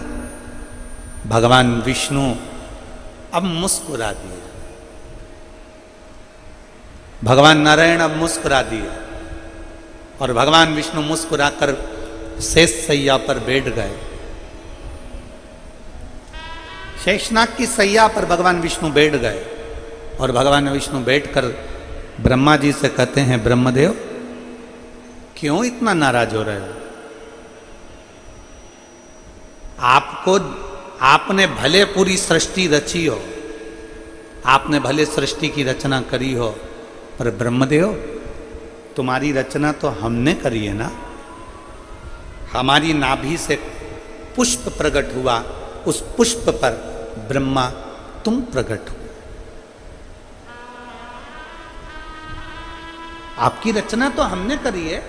भगवान विष्णु अब मुस्कुरा दिए, भगवान नारायण अब मुस्कुरा दिए, और भगवान विष्णु मुस्कुराकर शेष सैया पर बैठ गए। शेषनाग की सैया पर भगवान विष्णु बैठ गए, और भगवान विष्णु बैठकर ब्रह्मा जी से कहते हैं, ब्रह्मदेव क्यों इतना नाराज हो रहे हो? आपको, आपने भले पूरी सृष्टि रची हो, आपने भले सृष्टि की रचना करी हो, पर ब्रह्मदेव तुम्हारी रचना तो हमने करी है ना। हमारी नाभि से पुष्प प्रकट हुआ, उस पुष्प पर ब्रह्मा तुम प्रकट हुए। आपकी रचना तो हमने करी है।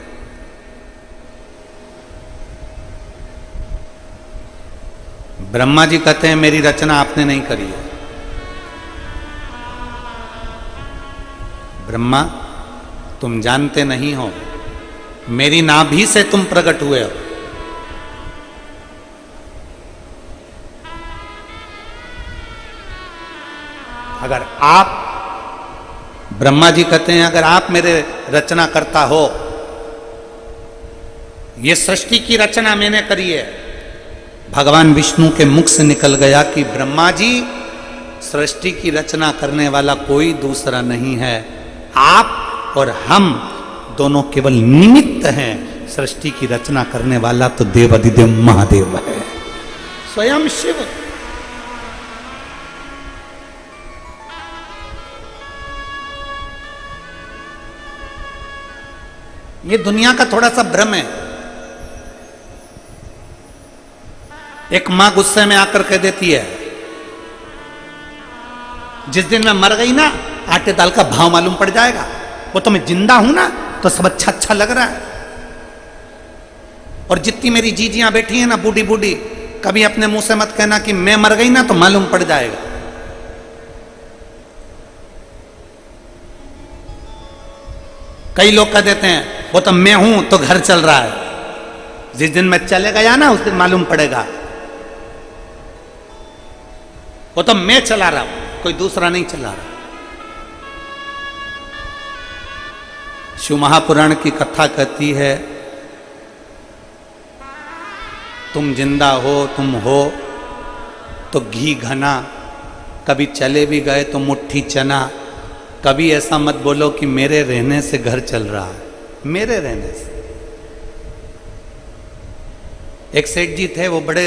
ब्रह्मा जी कहते हैं मेरी रचना आपने नहीं करी है। ब्रह्मा तुम जानते नहीं हो, मेरी नाभि से तुम प्रकट हुए हो। अगर आप, ब्रह्मा जी कहते हैं अगर आप मेरे रचना करता हो, ये सृष्टि की रचना मैंने करी है। भगवान विष्णु के मुख से निकल गया कि ब्रह्मा जी सृष्टि की रचना करने वाला कोई दूसरा नहीं है, आप और हम दोनों केवल निमित्त हैं। सृष्टि की रचना करने वाला तो देवाधिदेव महादेव है, स्वयं शिव। ये दुनिया का थोड़ा सा भ्रम है। एक मां गुस्से में आकर कह देती है, जिस दिन मैं मर गई ना, आटे दाल का भाव मालूम पड़ जाएगा। वो तो मैं जिंदा हूं ना, तो सब अच्छा अच्छा लग रहा है। और जितनी मेरी जीजियां बैठी हैं ना, बूढ़ी बूढ़ी, कभी अपने मुंह से मत कहना कि मैं मर गई ना तो मालूम पड़ जाएगा। कई लोग कह देते हैं, वो तो मैं हूं तो घर चल रहा है, जिस दिन मैं चले गया ना उस दिन मालूम पड़ेगा। वो तो मैं चला रहा हूं, कोई दूसरा नहीं चला रहा। शिव महापुराण की कथा कहती है, तुम जिंदा हो, तुम हो तो घी घना, कभी चले भी गए तो मुट्ठी चना। कभी ऐसा मत बोलो कि मेरे रहने से घर चल रहा है, मेरे रहने से। एक सेठ जी थे, वो बड़े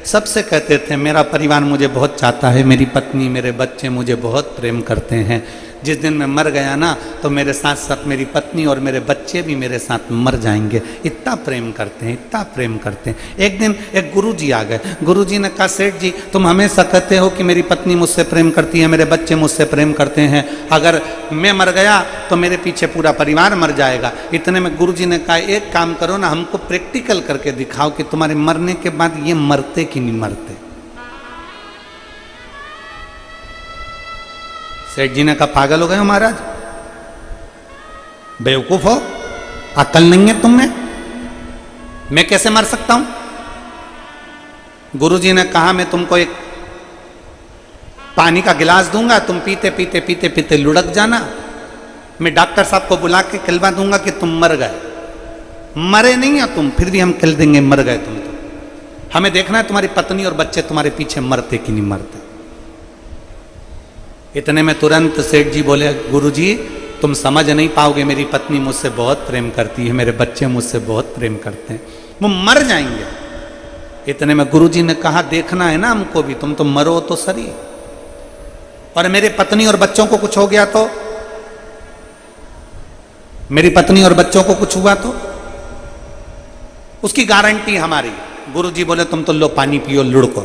सबसे कहते थे, मेरा परिवार मुझे बहुत चाहता है, मेरी पत्नी मेरे बच्चे मुझे बहुत प्रेम करते हैं। जिस दिन मैं मर गया ना तो मेरे साथ साथ मेरी पत्नी और मेरे बच्चे भी मेरे साथ मर जाएंगे। इतना प्रेम करते हैं, इतना प्रेम करते हैं। एक दिन एक गुरुजी आ गए। गुरुजी ने कहा, सेठ जी तुम हमेशा कहते हो कि मेरी पत्नी मुझसे प्रेम करती है, मेरे बच्चे मुझसे प्रेम करते हैं, अगर मैं मर गया तो मेरे पीछे पूरा परिवार मर जाएगा। इतने में गुरुजी ने कहा, एक काम करो ना, हमको प्रैक्टिकल करके दिखाओ कि तुम्हारे मरने के बाद ये मरते कि नहीं मरते। सेठ जी ने कहा, पागल हो गए हो महाराज, बेवकूफ हो, अकल नहीं है तुम में, मैं कैसे मर सकता हूं। गुरुजी ने कहा, मैं तुमको एक पानी का गिलास दूंगा, तुम पीते पीते पीते पीते लुढ़क जाना। मैं डॉक्टर साहब को बुला के कहलवा दूंगा कि तुम मर गए। मरे नहीं हो तुम, फिर भी हम कह देंगे मर गए तुम। तो हमें देखना है तुम्हारी पत्नी और बच्चे तुम्हारे पीछे मरते कि नहीं मरते। इतने में तुरंत सेठ जी बोले, गुरुजी तुम समझ नहीं पाओगे, मेरी पत्नी मुझसे बहुत प्रेम करती है, मेरे बच्चे मुझसे बहुत प्रेम करते हैं, वो मर जाएंगे। इतने में गुरुजी ने कहा, देखना है ना हमको भी, तुम तो मरो तो सही, और मेरे पत्नी और बच्चों को कुछ हो गया तो, मेरी पत्नी और बच्चों को कुछ हुआ तो उसकी गारंटी हमारी। गुरुजी बोले, तुम तो लो पानी पियो, लुढ़को।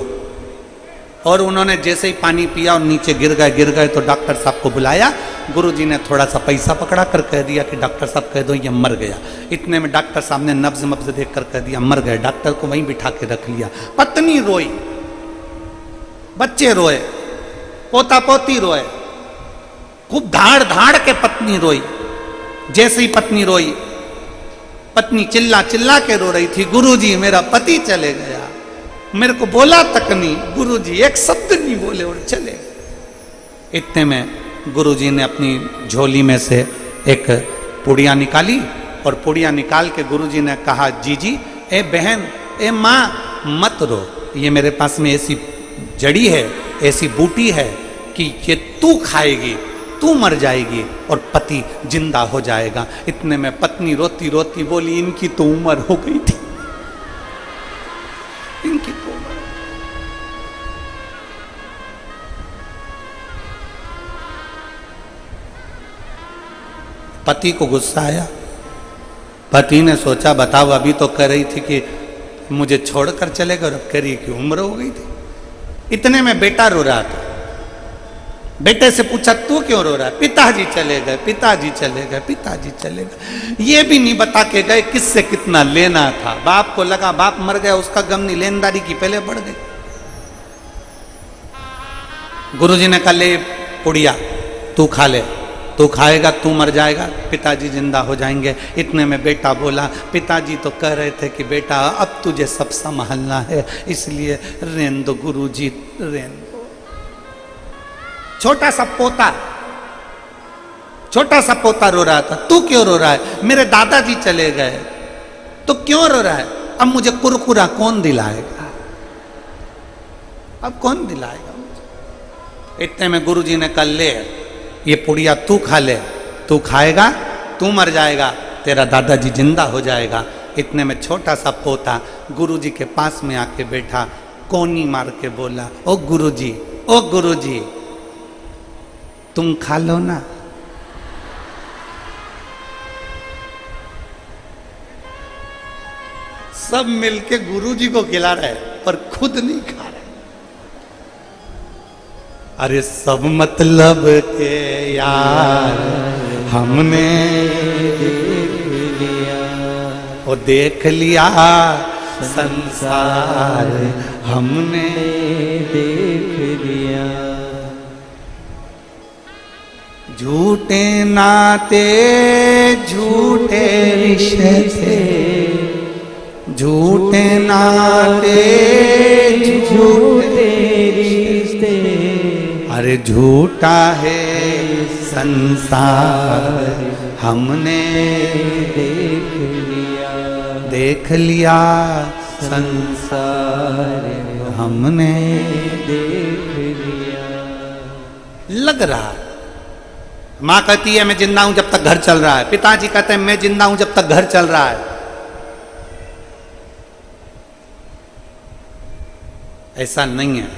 और उन्होंने जैसे ही पानी पिया और नीचे गिर गए तो डॉक्टर साहब को बुलाया। गुरुजी ने थोड़ा सा पैसा पकड़ा कर कह दिया कि डॉक्टर साहब कह दो ये मर गया। इतने में डॉक्टर साहब ने नब्ज देख कर कह दिया मर गए। डॉक्टर को वहीं बिठा के रख लिया। पत्नी रोई, बच्चे रोए, पोता पोती रोए, खूब धाड़ धाड़ के पत्नी रोई। जैसे ही पत्नी रोई, पत्नी चिल्ला चिल्ला के रो रही थी, गुरुजी मेरा पति चले गया। मेरे को बोला तक नहीं, गुरुजी एक शब्द नहीं बोले और चले। इतने में गुरुजी ने अपनी झोली में से एक पुड़िया निकाली और पुड़िया निकाल के गुरुजी ने कहा, जीजी, ए बहन, ए माँ, मत रो, ये मेरे पास में ऐसी जड़ी है, ऐसी बूटी है कि ये तू खाएगी, तू मर जाएगी और पति जिंदा हो जाएगा। इतने में पत्नी रोती रोती बोली, इनकी तो उम्र हो गई थी, इनकी तो उम्र। पति को गुस्सा आया। पति ने सोचा, बताओ अभी तो कह रही थी कि मुझे छोड़कर चले गए, अब कह रही कि उम्र हो गई थी। इतने में बेटा रो रहा था। बेटे से पूछा, तू क्यों रो रहा है? पिताजी चले गए, पिताजी चले गए, पिताजी चले गए। ये भी नहीं बता के गए किससे कितना लेना था। बाप को लगा बाप मर गया, उसका गम नहीं, लेनदारी की पहले बढ़ गई। गुरुजी ने कहा, ले पुड़िया, तू खा ले, तू खाएगा तू मर जाएगा, पिताजी जिंदा हो जाएंगे। इतने में बेटा बोला, पिताजी तो कह रहे थे कि बेटा अब तुझे सब संभालना है, इसलिए रेन दो गुरुजी, रेन दो। छोटा सा पोता रो रहा था। तू क्यों रो रहा है? मेरे दादाजी चले गए। तो क्यों रो रहा है? अब मुझे कुरकुरा कौन दिलाएगा? अब कौन दिलाएगा मुझे? इतने में गुरुजी ने कहा, ले ये पुड़िया तू खा ले, तू खाएगा तू मर जाएगा, तेरा दादाजी जिंदा हो जाएगा। इतने में छोटा सा पोता गुरुजी के पास में आके बैठा, कोनी मार के बोला, ओ गुरुजी तुम खा लो ना। सब मिलके गुरुजी को खिला रहे पर खुद नहीं खा रहे। अरे सब मतलब के यार हमने वो देख लिया संसार हमने देख लिया। झूठे नाते झूठे रिश्ते, झूठे नाते झूठे रिश्ते, अरे झूठा है संसार हमने देख लिया संसार हमने देख लिया। लग रहा, माँ कहती है मैं जिंदा हूं जब तक घर चल रहा है, पिताजी कहते हैं मैं जिंदा हूं जब तक घर चल रहा है। ऐसा नहीं है।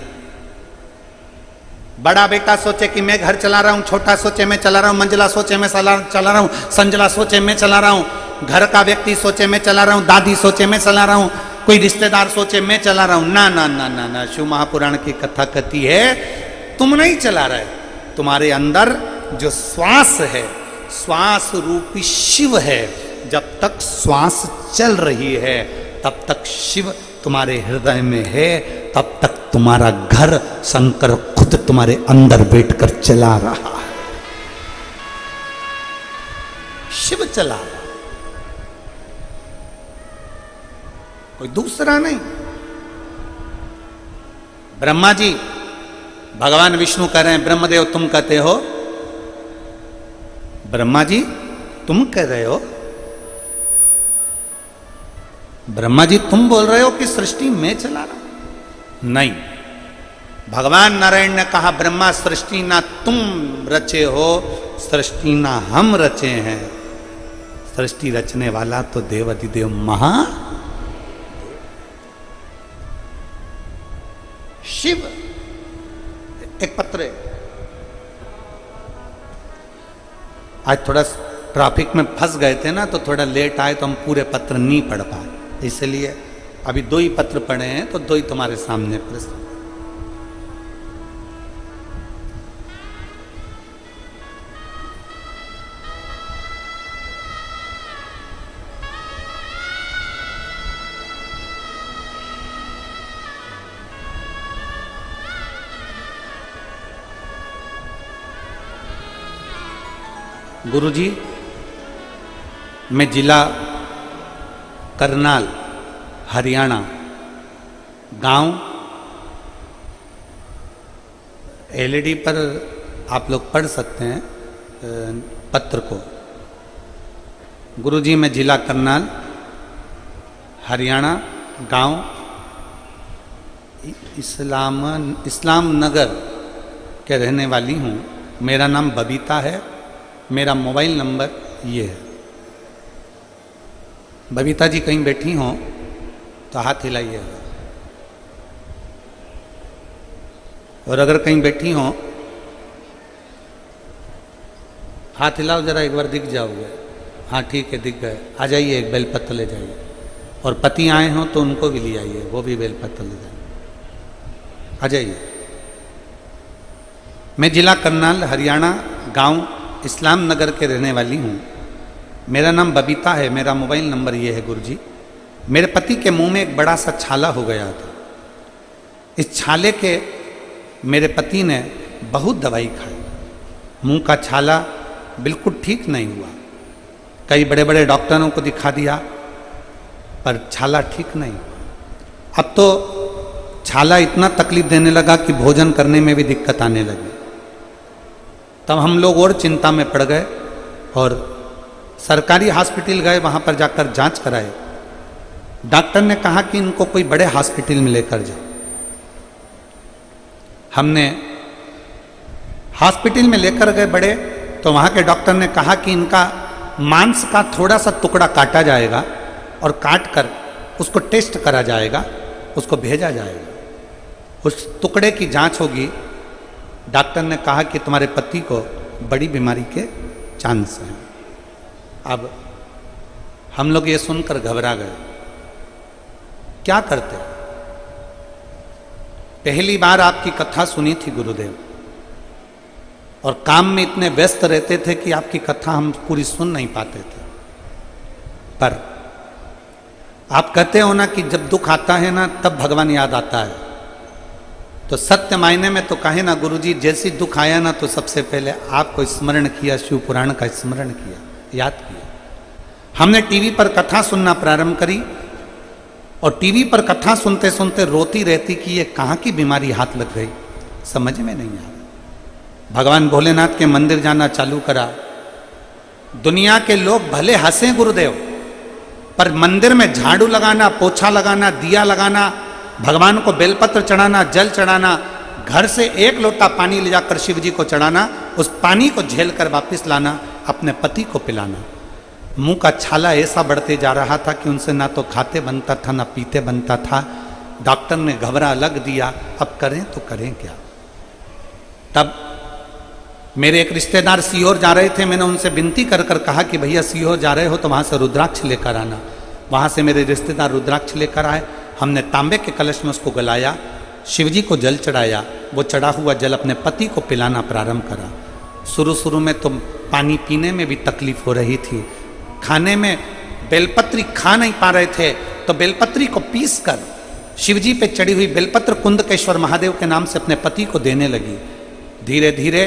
बड़ा बेटा सोचे कि मैं घर चला रहा हूं, छोटा सोचे मैं चला रहा हूं, मंजिला सोचे मैं चला रहा हूं, संजला सोचे मैं चला रहा हूं, घर का व्यक्ति सोचे मैं चला रहा हूं, दादी सोचे मैं चला रहा हूं, कोई रिश्तेदार सोचे मैं चला रहा हूं। ना ना ना ना ना, शिव महापुराण की कथा कहती है तुम नहीं चला रहे, तुम्हारे अंदर जो श्वास है, श्वास रूपी शिव है, जब तक श्वास चल रही है तब तक शिव तुम्हारे हृदय में है, तब तक तुम्हारा घर शंकर खुद तुम्हारे अंदर बैठकर चला रहा है। शिव चला रहा, कोई दूसरा नहीं। ब्रह्मा जी, भगवान विष्णु कह रहे हैं ब्रह्मदेव तुम कहते हो, ब्रह्मा जी तुम कह रहे हो, ब्रह्मा जी तुम बोल रहे हो कि सृष्टि में चला रहा हूं? नहीं, भगवान नारायण ने कहा ब्रह्मा सृष्टि ना तुम रचे हो, सृष्टि ना हम रचे हैं, सृष्टि रचने वाला तो देवाधिदेव महा शिव। एक पत्र है, आज थोड़ा ट्रैफिक में फंस गए थे ना, तो थोड़ा लेट आए तो हम पूरे पत्र नहीं पढ़ पाए, इसलिए अभी 2 ही पत्र पढ़े हैं, तो 2 ही तुम्हारे सामने प्रस्तुत। गुरुजी, मैं जिला करनाल हरियाणा, गांव एलईडी पर आप लोग पढ़ सकते हैं पत्र को। गुरुजी, मैं जिला करनाल हरियाणा, गांव इस्लाम नगर के रहने वाली हूँ। मेरा नाम बबीता है, मेरा मोबाइल नंबर ये है। बबीता जी कहीं बैठी हों तो हाथ हिलाइए, और अगर कहीं बैठी हों हाथ हिलाओ जरा, एक बार दिख जाओगे। हाँ ठीक है, दिख गए। आ जाइए, एक बेलपत्र ले जाइए, और पति आए हों तो उनको भी ले आइए, वो भी बेलपत्र ले जाइए। आ जाइए। मैं जिला करनाल हरियाणा, गांव इस्लाम नगर के रहने वाली हूँ। मेरा नाम बबीता है, मेरा मोबाइल नंबर ये है। गुरुजी, मेरे पति के मुंह में एक बड़ा सा छाला हो गया था। इस छाले के मेरे पति ने बहुत दवाई खाई, मुंह का छाला बिल्कुल ठीक नहीं हुआ। कई बड़े बड़े डॉक्टरों को दिखा दिया पर छाला ठीक नहीं हुआ। अब तो छाला इतना तकलीफ देने लगा कि भोजन करने में भी दिक्कत आने लगी। तब हम लोग और चिंता में पड़ गए और सरकारी हॉस्पिटल गए, वहाँ पर जाकर जांच कराए। डॉक्टर ने कहा कि इनको कोई बड़े हॉस्पिटल में लेकर जाओ। हमने हॉस्पिटल में लेकर गए बड़े, तो वहाँ के डॉक्टर ने कहा कि इनका मांस का थोड़ा सा टुकड़ा काटा जाएगा और काट कर उसको टेस्ट करा जाएगा, उसको भेजा जाएगा। उस टुकड़े की जांच होगी। डॉक्टर ने कहा कि तुम्हारे पति को बड़ी बीमारी के चांस हैं। अब हम लोग ये सुनकर घबरा गए। क्या करते? पहली बार आपकी कथा सुनी थी गुरुदेव, और काम में इतने व्यस्त रहते थे कि आपकी कथा हम पूरी सुन नहीं पाते थे। पर आप कहते हो ना कि जब दुख आता है ना तब भगवान याद आता है, तो सत्य मायने में तो कहे ना गुरुजी, जैसी दुख आया ना तो सबसे पहले आपको स्मरण किया, शिव पुराण का स्मरण किया, याद किया। हमने टीवी पर कथा सुनना प्रारंभ करी और टीवी पर कथा सुनते सुनते रोती रहती कि ये कहाँ की बीमारी हाथ लग गई, समझ में नहीं आ रहा। भगवान भोलेनाथ के मंदिर जाना चालू करा। दुनिया के लोग भले हंसे गुरुदेव, पर मंदिर में झाड़ू लगाना, पोछा लगाना, दिया लगाना, भगवान को बेलपत्र चढ़ाना, जल चढ़ाना, घर से एक लोटा पानी ले जाकर शिव जी को चढ़ाना, उस पानी को झेल कर वापिस लाना, अपने पति को पिलाना। मुंह का छाला ऐसा बढ़ते जा रहा था कि उनसे ना तो खाते बनता था ना पीते बनता था। डॉक्टर ने घबरा लग दिया, अब करें तो करें क्या। तब मेरे एक रिश्तेदार सीहोर जा रहे थे। मैंने उनसे विनती कर कर कहा कि भैया सीहोर जा रहे हो तो वहाँ से रुद्राक्ष लेकर आना। वहाँ से मेरे रिश्तेदार रुद्राक्ष लेकर आए। हमने तांबे के कलश में उसको गलाया, शिवजी को जल चढ़ाया। वो चढ़ा हुआ जल अपने पति को पिलाना प्रारंभ करा। शुरू शुरू में तो पानी पीने में भी तकलीफ हो रही थी, खाने में बेलपत्री खा नहीं पा रहे थे, तो बेलपत्री को पीस कर शिवजी पे चढ़ी हुई बेलपत्र कुंदकेश्वर महादेव के नाम से अपने पति को देने लगी। धीरे धीरे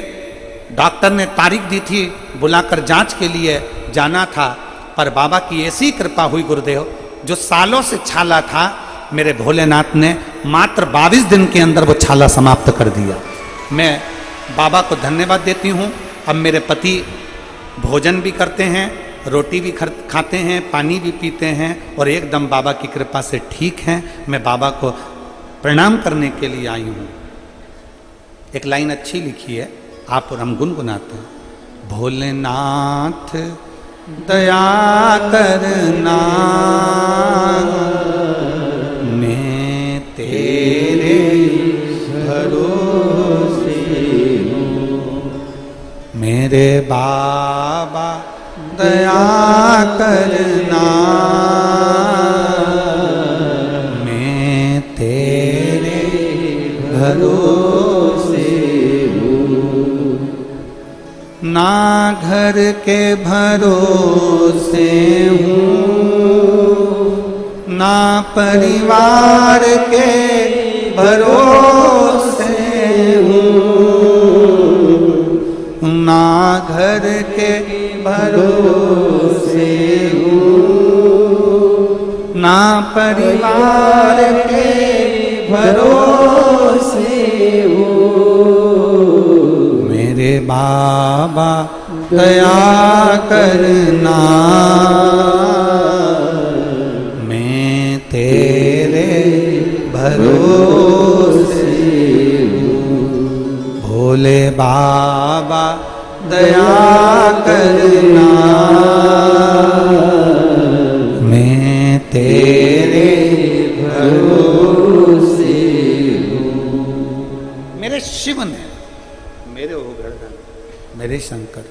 डॉक्टर ने तारीख दी थी, बुलाकर जांच के लिए जाना था, पर बाबा की ऐसी कृपा हुई गुरुदेव, जो सालों से छाला था मेरे भोलेनाथ ने मात्र 22 दिन के अंदर वो छाला समाप्त कर दिया। मैं बाबा को धन्यवाद देती हूँ। अब मेरे पति भोजन भी करते हैं, रोटी भी खाते हैं, पानी भी पीते हैं और एकदम बाबा की कृपा से ठीक हैं। मैं बाबा को प्रणाम करने के लिए आई हूँ। एक लाइन अच्छी लिखी है, आप और हम गुनगुनाते हैं। भोलेनाथ दया करना, मैं तेरे भरोसे हूँ। मेरे बाबा दया करना, मैं तेरे भरोसे हूँ। ना घर के भरोसे हूँ, ना परिवार के भरोसे हूँ, ना घर के भरोसे हूँ, ना परिवार के भरोसे हूँ। मेरे बाबा दया करना, मैं तेरे भरोसे हूँ। भोले बाबा दया करना, मैं तेरे भरोसे हूँ। मेरे शिव ने, मेरे गोवर्धन, मेरे शंकर,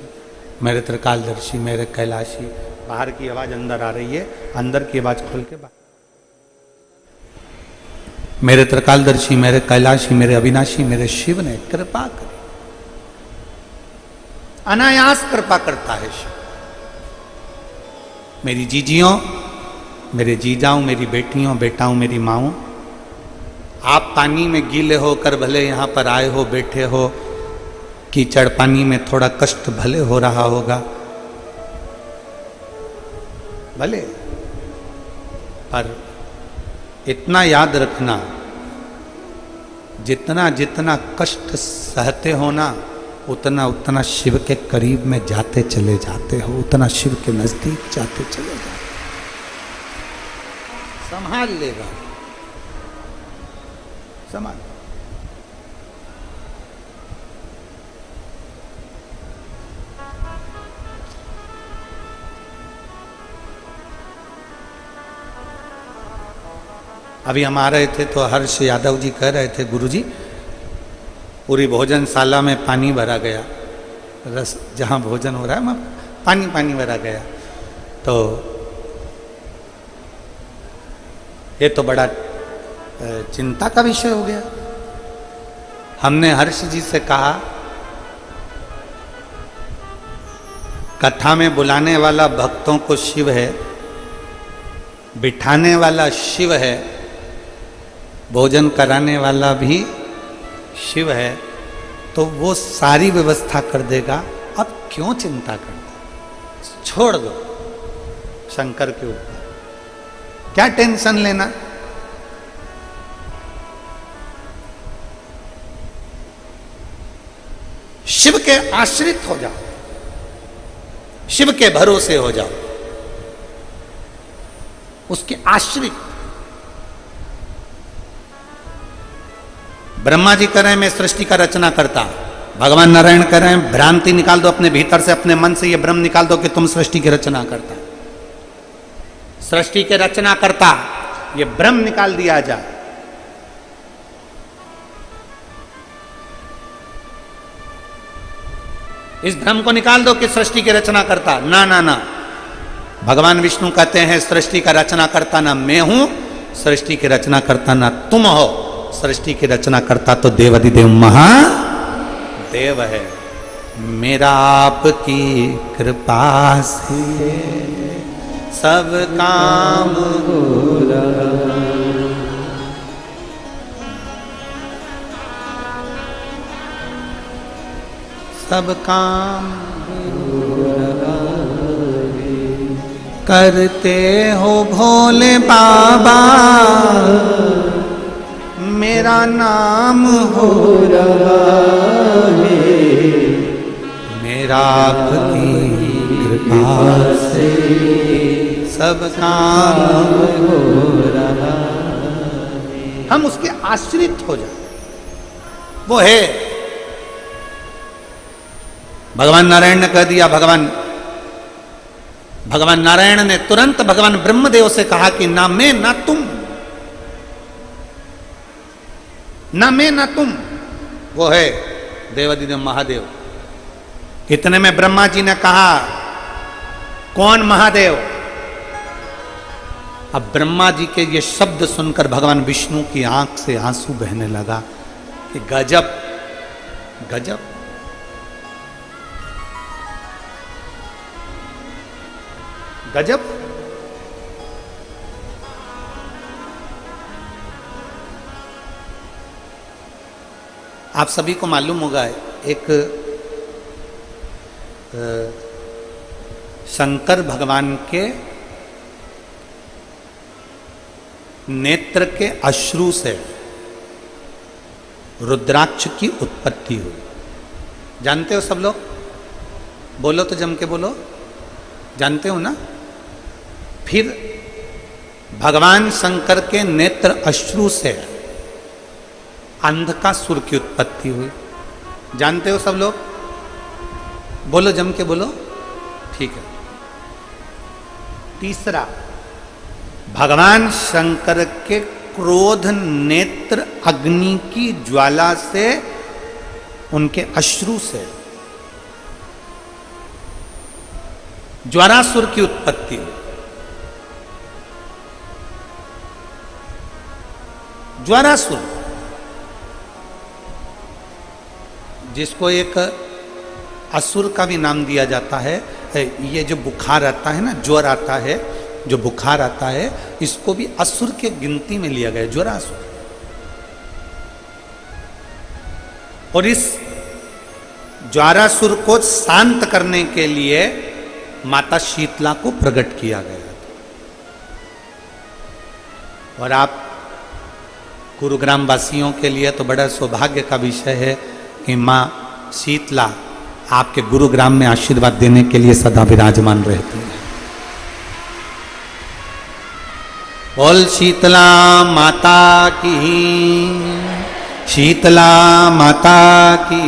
मेरे त्रिकालदर्शी, मेरे कैलाशी। बाहर की आवाज अंदर आ रही है, अंदर की आवाज खोल के बाहर। मेरे त्रिकालदर्शी, मेरे कैलाशी, मेरे अविनाशी, मेरे शिव ने कृपा करी। अनायास कृपा करता है शिव। मेरी जीजियों, मेरे जीजाओं, मेरी बेटियों, बेटाओं, मेरी माओं, आप पानी में गीले होकर भले यहाँ पर आए हो, बैठे हो, कीचड़ पानी में थोड़ा कष्ट भले हो रहा होगा, भले, पर इतना याद रखना, जितना जितना कष्ट सहते हो ना, उतना उतना शिव के करीब में जाते चले जाते हो, उतना शिव के नजदीक जाते चले जाते। संभाल लेगा, संभाल। अभी हम आ रहे थे तो हर्ष यादव जी कह रहे थे, गुरुजी पूरी भोजनशाला में पानी भरा गया, रस जहाँ भोजन हो रहा है वहाँ पानी पानी भरा गया। तो ये तो बड़ा चिंता का विषय हो गया। हमने हर्ष जी से कहा, कथा में बुलाने वाला भक्तों को शिव है, बिठाने वाला शिव है, भोजन कराने वाला भी शिव है, तो वो सारी व्यवस्था कर देगा, अब क्यों चिंता करना, छोड़ दो शंकर के ऊपर, क्या टेंशन लेना। शिव के आश्रित हो जाओ, शिव के भरोसे हो जाओ, उसके आश्रित। ब्रह्मा जी कह रहे हैं मैं सृष्टि का रचना करता, भगवान नारायण कह रहे हैं भ्रांति निकाल दो अपने भीतर से, अपने मन से ये भ्रम निकाल दो कि तुम सृष्टि की रचना करता, सृष्टि के रचना करता, ये भ्रम निकाल दिया जाए। इस भ्रम को निकाल दो कि सृष्टि की रचना करता, ना ना ना। भगवान विष्णु कहते हैं सृष्टि का रचना करता ना मैं हूं, सृष्टि की रचना करता ना तुम हो, सृष्टि की रचना करता तो देवाधिदेव महादेव है। मेरा आपकी कृपा से सब काम हो रहा, सब काम करते हो भोले बाबा, मेरा नाम हो रहा है, मेरा आपकी कृपा से सब काम हो रहा है। हम उसके आश्रित हो जाए, वो है। भगवान नारायण ने कह दिया, भगवान नारायण ने तुरंत भगवान ब्रह्मदेव से कहा कि ना मैं ना तुम, ना मैं ना तुम, वो है देवाधिदेव महादेव। इतने में ब्रह्मा जी ने कहा कौन महादेव। अब ब्रह्मा जी के ये शब्द सुनकर भगवान विष्णु की आंख से आंसू बहने लगा कि गजब गजब, गजब। आप सभी को मालूम होगा एक शंकर भगवान के नेत्र के अश्रु से रुद्राक्ष की उत्पत्ति हुई। जानते हो सब लोग? बोलो तो जम के बोलो, जानते हो ना? फिर भगवान शंकर के नेत्र अश्रु से अंधकासुर की उत्पत्ति हुई। जानते हो सब लोग? बोलो जम के बोलो, ठीक है। तीसरा, भगवान शंकर के क्रोध नेत्र अग्नि की ज्वाला से, उनके अश्रु से ज्वारासुर की उत्पत्ति हुई। ज्वारासुर, जिसको एक असुर का भी नाम दिया जाता है। ये जो बुखार आता है ना, ज्वर आता है, जो बुखार आता है, इसको भी असुर के गिनती में लिया गया, ज्वरासुर। और इस ज्वारासुर को शांत करने के लिए माता शीतला को प्रकट किया गया। और आप गुरुग्राम वासियों के लिए तो बड़ा सौभाग्य का विषय है कि माँ शीतला आपके गुरुग्राम में आशीर्वाद देने के लिए सदा विराजमान रहती है। बोल शीतला माता की, शीतला माता की।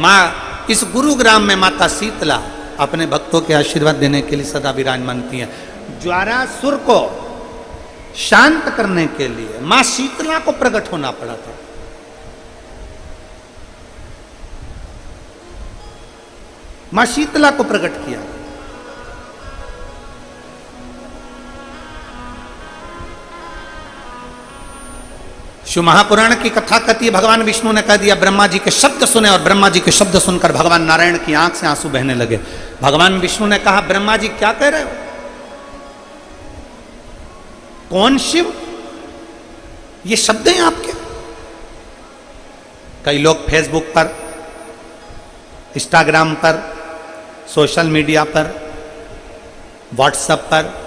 माँ इस गुरुग्राम में माता शीतला अपने भक्तों के आशीर्वाद देने के लिए सदा विराजमान है। ज्वारासुर को शांत करने के लिए मां शीतला को प्रकट होना पड़ा था। मां शीतला को प्रकट किया। शिव महापुराण की कथा कहती है, भगवान विष्णु ने कह दिया ब्रह्मा जी के शब्द सुने, और ब्रह्मा जी के शब्द सुनकर भगवान नारायण की आंख से आंसू बहने लगे। भगवान विष्णु ने कहा, ब्रह्मा जी क्या कह रहे हो? कौन शिव? ये शब्द हैं आपके? कई लोग फेसबुक पर, इंस्टाग्राम पर, सोशल मीडिया पर, व्हाट्सएप पर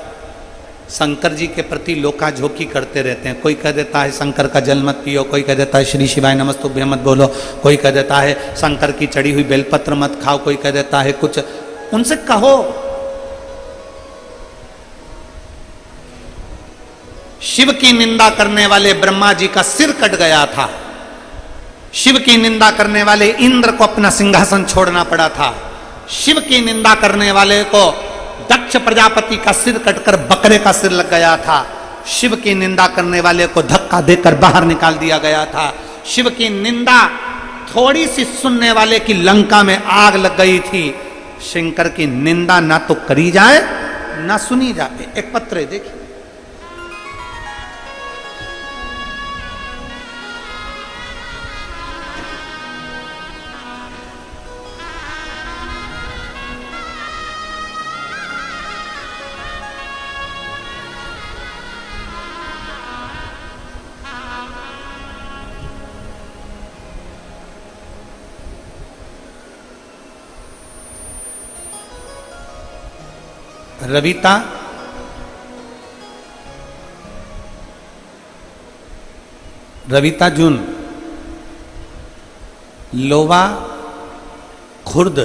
शंकर जी के प्रति लोकाझोंकी करते रहते हैं। कोई कह देता है शंकर का जल मत पियो, कोई कह देता है श्री शिवाय नमस्तुभ्यं मत बोलो, कोई कह देता है शंकर की चढ़ी हुई बेलपत्र मत खाओ, कोई कह देता है कुछ। उनसे कहो, शिव की निंदा करने वाले ब्रह्मा जी का सिर कट गया था। शिव की निंदा करने वाले इंद्र को अपना सिंहासन छोड़ना पड़ा था। शिव की निंदा करने वाले को दक्ष प्रजापति का सिर कटकर बकरे का सिर लग गया था। शिव की निंदा करने वाले को धक्का देकर बाहर निकाल दिया गया था। शिव की निंदा थोड़ी सी सुनने वाले की लंका में आग लग गई थी। शंकर की निंदा ना तो करी जाए ना सुनी जाए। एक पत्र है, देखिए। रविता जून, लोवा खुर्द,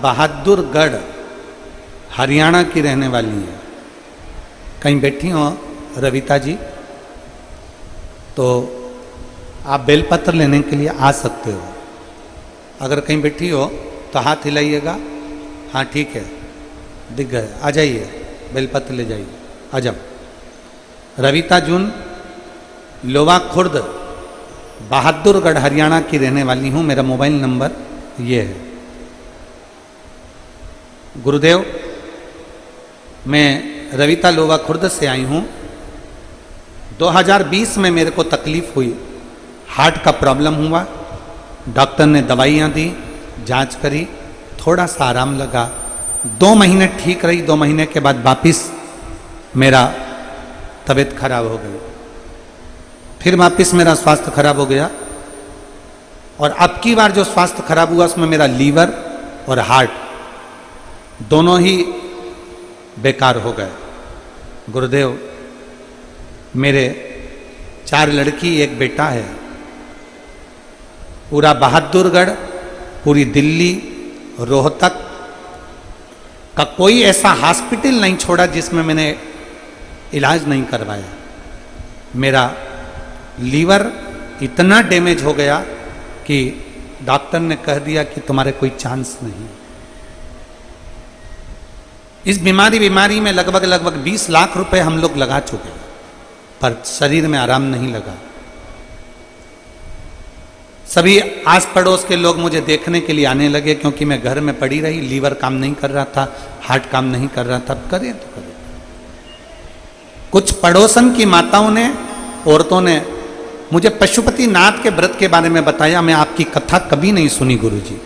बहादुरगढ़, हरियाणा की रहने वाली है। कहीं बैठी हो रविता जी तो आप बेलपत्र लेने के लिए आ सकते हो। अगर कहीं बैठी हो तो हाथ हिलाइएगा। हाँ ठीक है, दिख गए, आ जाइए, बेलपत्र ले जाइए, आ जाओ। रविता जून, लोवा खुर्द, बहादुरगढ़, हरियाणा की रहने वाली हूँ। मेरा मोबाइल नंबर ये है। गुरुदेव, मैं रविता लोवा खुर्द से आई हूँ। 2020 में मेरे को तकलीफ हुई, हार्ट का प्रॉब्लम हुआ। डॉक्टर ने दवाइयाँ दी, जांच करी, थोड़ा सा आराम लगा। 2 महीने ठीक रही। 2 महीने के बाद वापिस मेरा तबीयत खराब हो गई। फिर वापिस मेरा स्वास्थ्य खराब हो गया। और अब की बार जो स्वास्थ्य खराब हुआ उसमें मेरा लीवर और हार्ट दोनों ही बेकार हो गए। गुरुदेव, मेरे 4 लड़की, 1 बेटा है। पूरा बहादुरगढ़, पूरी दिल्ली, रोहतक का कोई ऐसा हॉस्पिटल नहीं छोड़ा जिसमें मैंने इलाज नहीं करवाया। मेरा लीवर इतना डैमेज हो गया कि डॉक्टर ने कह दिया कि तुम्हारे कोई चांस नहीं। इस बीमारी में लगभग 20 लाख रुपए हम लोग लगा चुके हैं, पर शरीर में आराम नहीं लगा। सभी आस पड़ोस के लोग मुझे देखने के लिए आने लगे, क्योंकि मैं घर में पड़ी रही। लीवर काम नहीं कर रहा था, हार्ट काम नहीं कर रहा था। करें तो करें। कुछ पड़ोसन की माताओं ने, औरतों ने मुझे पशुपति नाथ के व्रत के बारे में बताया। मैं आपकी कथा कभी नहीं सुनी गुरुजी,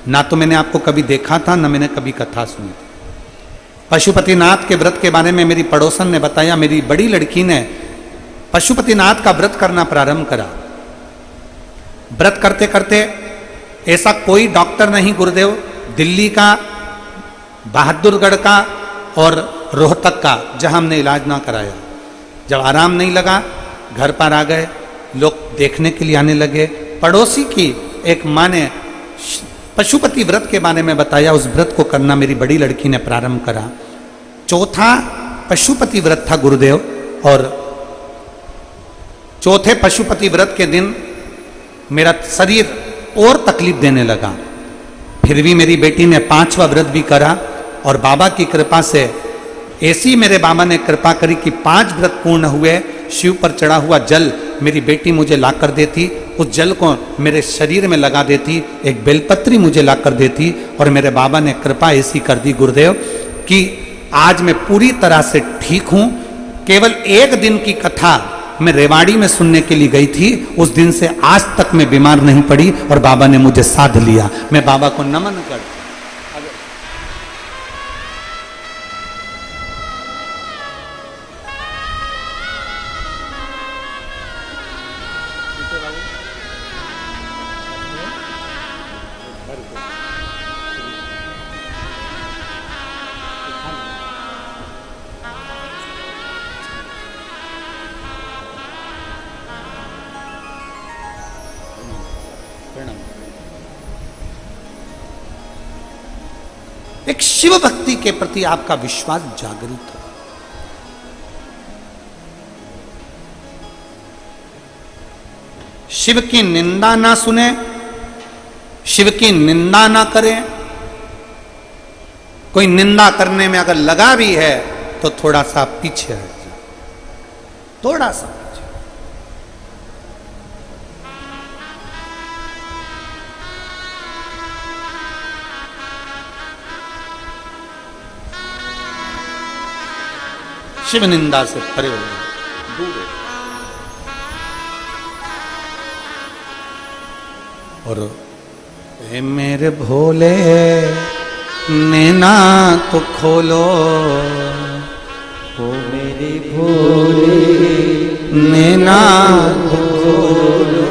ना तो मैंने आपको कभी देखा था, ना मैंने कभी कथा सुनी थी। पशुपति नाथ के व्रत के बारे में मेरी पड़ोसन ने बताया। मेरी बड़ी लड़की ने पशुपति नाथ का व्रत करना प्रारंभ करा। व्रत करते करते ऐसा कोई डॉक्टर नहीं गुरुदेव, दिल्ली का, बहादुरगढ़ का और रोहतक का, जहां हमने इलाज ना कराया। जब आराम नहीं लगा, घर पर आ गए, लोग देखने के लिए आने लगे। पड़ोसी की एक माँ ने पशुपति व्रत के बारे में बताया। उस व्रत को करना मेरी बड़ी लड़की ने प्रारंभ करा। चौथा पशुपति व्रत था गुरुदेव, और चौथे पशुपति व्रत के दिन मेरा शरीर और तकलीफ देने लगा। फिर भी मेरी बेटी ने 5वां व्रत भी करा, और बाबा की कृपा से ऐसी मेरे बाबा ने कृपा करी कि 5 व्रत पूर्ण हुए। शिव पर चढ़ा हुआ जल मेरी बेटी मुझे ला कर देती, उस जल को मेरे शरीर में लगा देती, एक बेलपत्री मुझे ला कर देती, और मेरे बाबा ने कृपा ऐसी कर दी गुरुदेव कि आज मैं पूरी तरह से ठीक हूं। केवल 1 दिन की कथा मैं रेवाड़ी में सुनने के लिए गई थी, उस दिन से आज तक मैं बीमार नहीं पड़ी और बाबा ने मुझे साध लिया। मैं बाबा को नमन कर एक शिव भक्ति के प्रति आपका विश्वास जागृत हो। शिव की निंदा ना सुने, शिव की निंदा ना करें। कोई निंदा करने में अगर लगा भी है तो थोड़ा सा पीछे हट जाए, थोड़ा सा। शिव निंदा से परे हो गए, दूर है। और ए मेरे भोले नैना तो खोलो, ओ मेरे भोले नैना तो खोलो,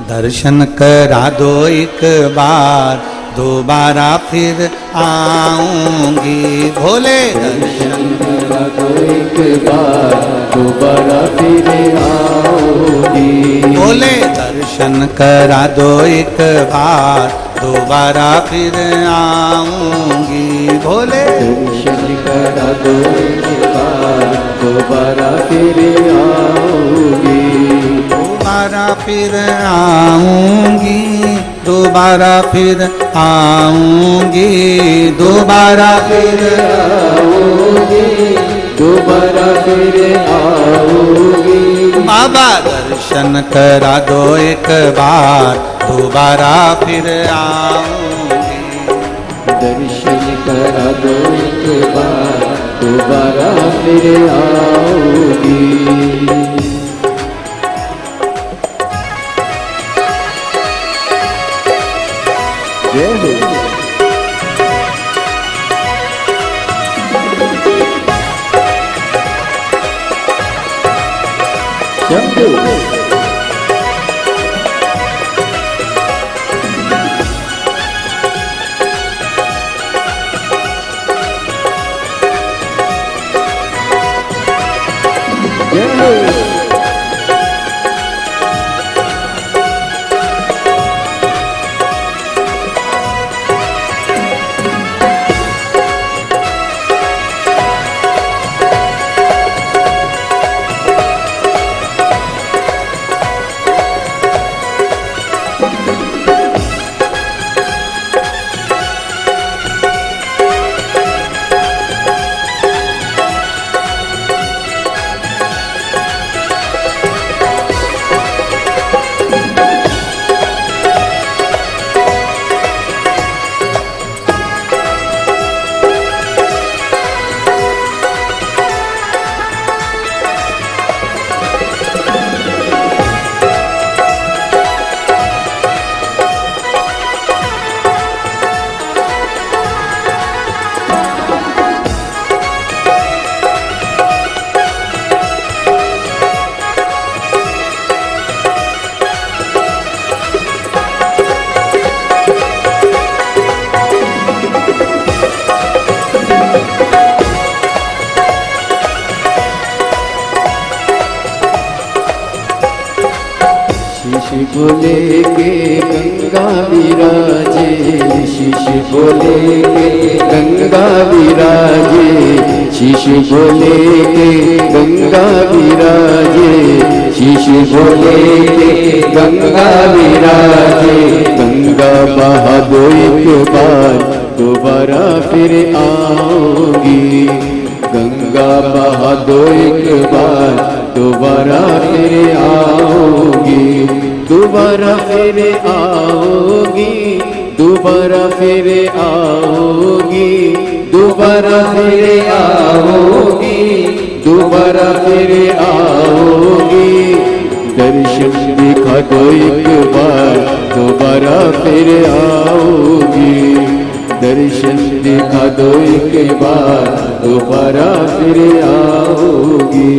दर्शन करा दो एक बार, दोबारा फिर आऊंगी। भोले दर्शन करा दो एक बार, दोबारा फिर आऊंगी। भोले दर्शन करा दो एक बार, दोबारा फिर आऊंगी। भोले दर्शन करा दो एक बार, दोबारा फिर आऊंगी। दोबारा फिर आऊंगी, दोबारा फिर आऊंगी, दोबारा फिर आऊंगी, दोबारा फिर आऊंगी। बाबा दर्शन करा दो एक बार, दोबारा फिर आऊंगी। दर्शन करा दो एक बार, दोबारा फिर आऊंगी। जय हो। शंभू जय हो। बोले के गंगा विराजे, शीश बोले के गंगा विराजे, शीश बोले के गंगा विराजे, शीश बोले के गंगा विराजे। गंगा बहा दो एक बार, दोबारा फिर आऊंगी। गंगा बहा दो एक बार, दोबारा फिर आओगी, दोबारा फिर आओगी, दोबारा फिर आओगी, दोबारा फिर आओगी, दोबारा फिर आओगी। दर्शन दिखा दो एक बार, दोबारा फिर आओगी, दर्शन दिखा दो एक बार, दोबारा फिर आओगी।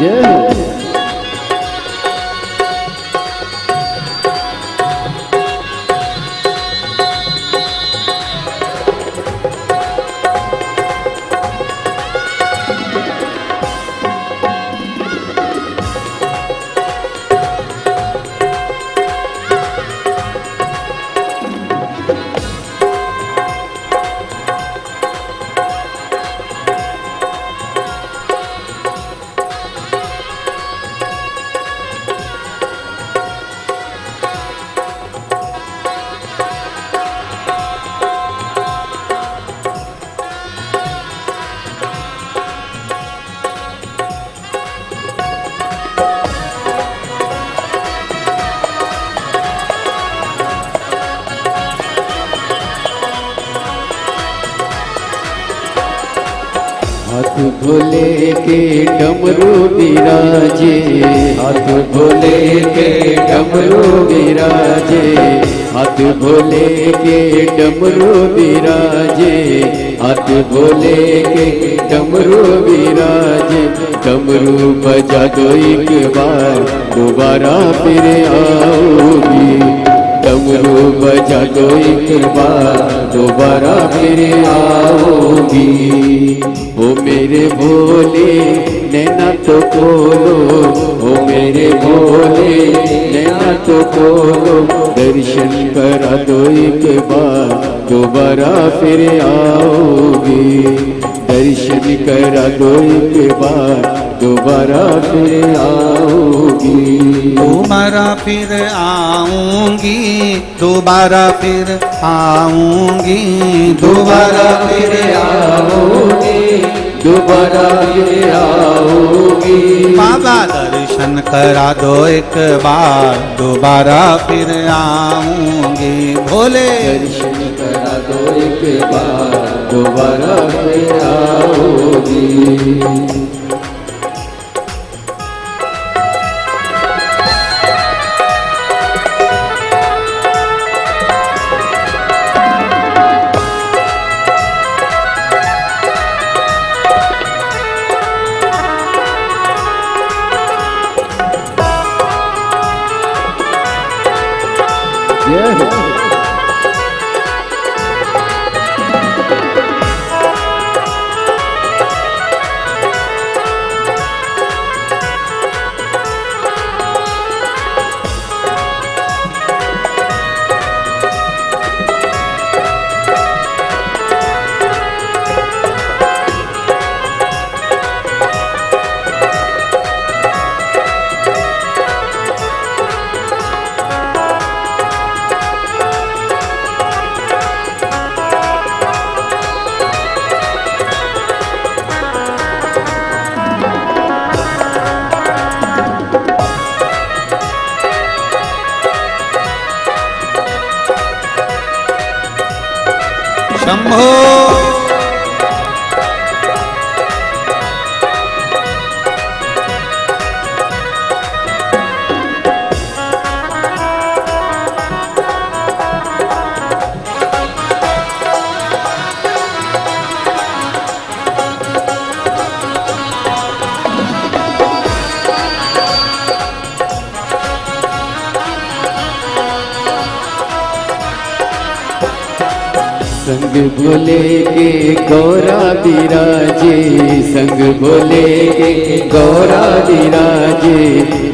जय हो। हाथ भोले के डमरू विराजे, हाथ भोले के डमरू विराजे, हाथ भोले के डमरू विराजे, हाथ भोले के डमरू विराजे। डमरू बजा दो एक बार, दोबारा फिर आओगी, डमरू बजा दो एक बार, दोबारा फिर आओगी। ओ मेरे भोले नैना तो खोलो, ओ मेरे भोले नैना तो खोलो, दर्शन करा दो एक बार, दोबारा फिर आओगी, दर्शन करा दो एक बार, दोबारा फिर आओगी, दोबारा फिर आऊंगी, दोबारा फिर आऊंगी, दोबारा फिर आओगी, दोबारा फिर आओगी। बाबा दर्शन करा दो एक बार, दोबारा फिर आऊंगी। भोले दर्शन करा दो एक बार, दोबारा फिर आओगी। शंभो संग भोले के गौरा विराजे, संग भोले के गौरा विराजे,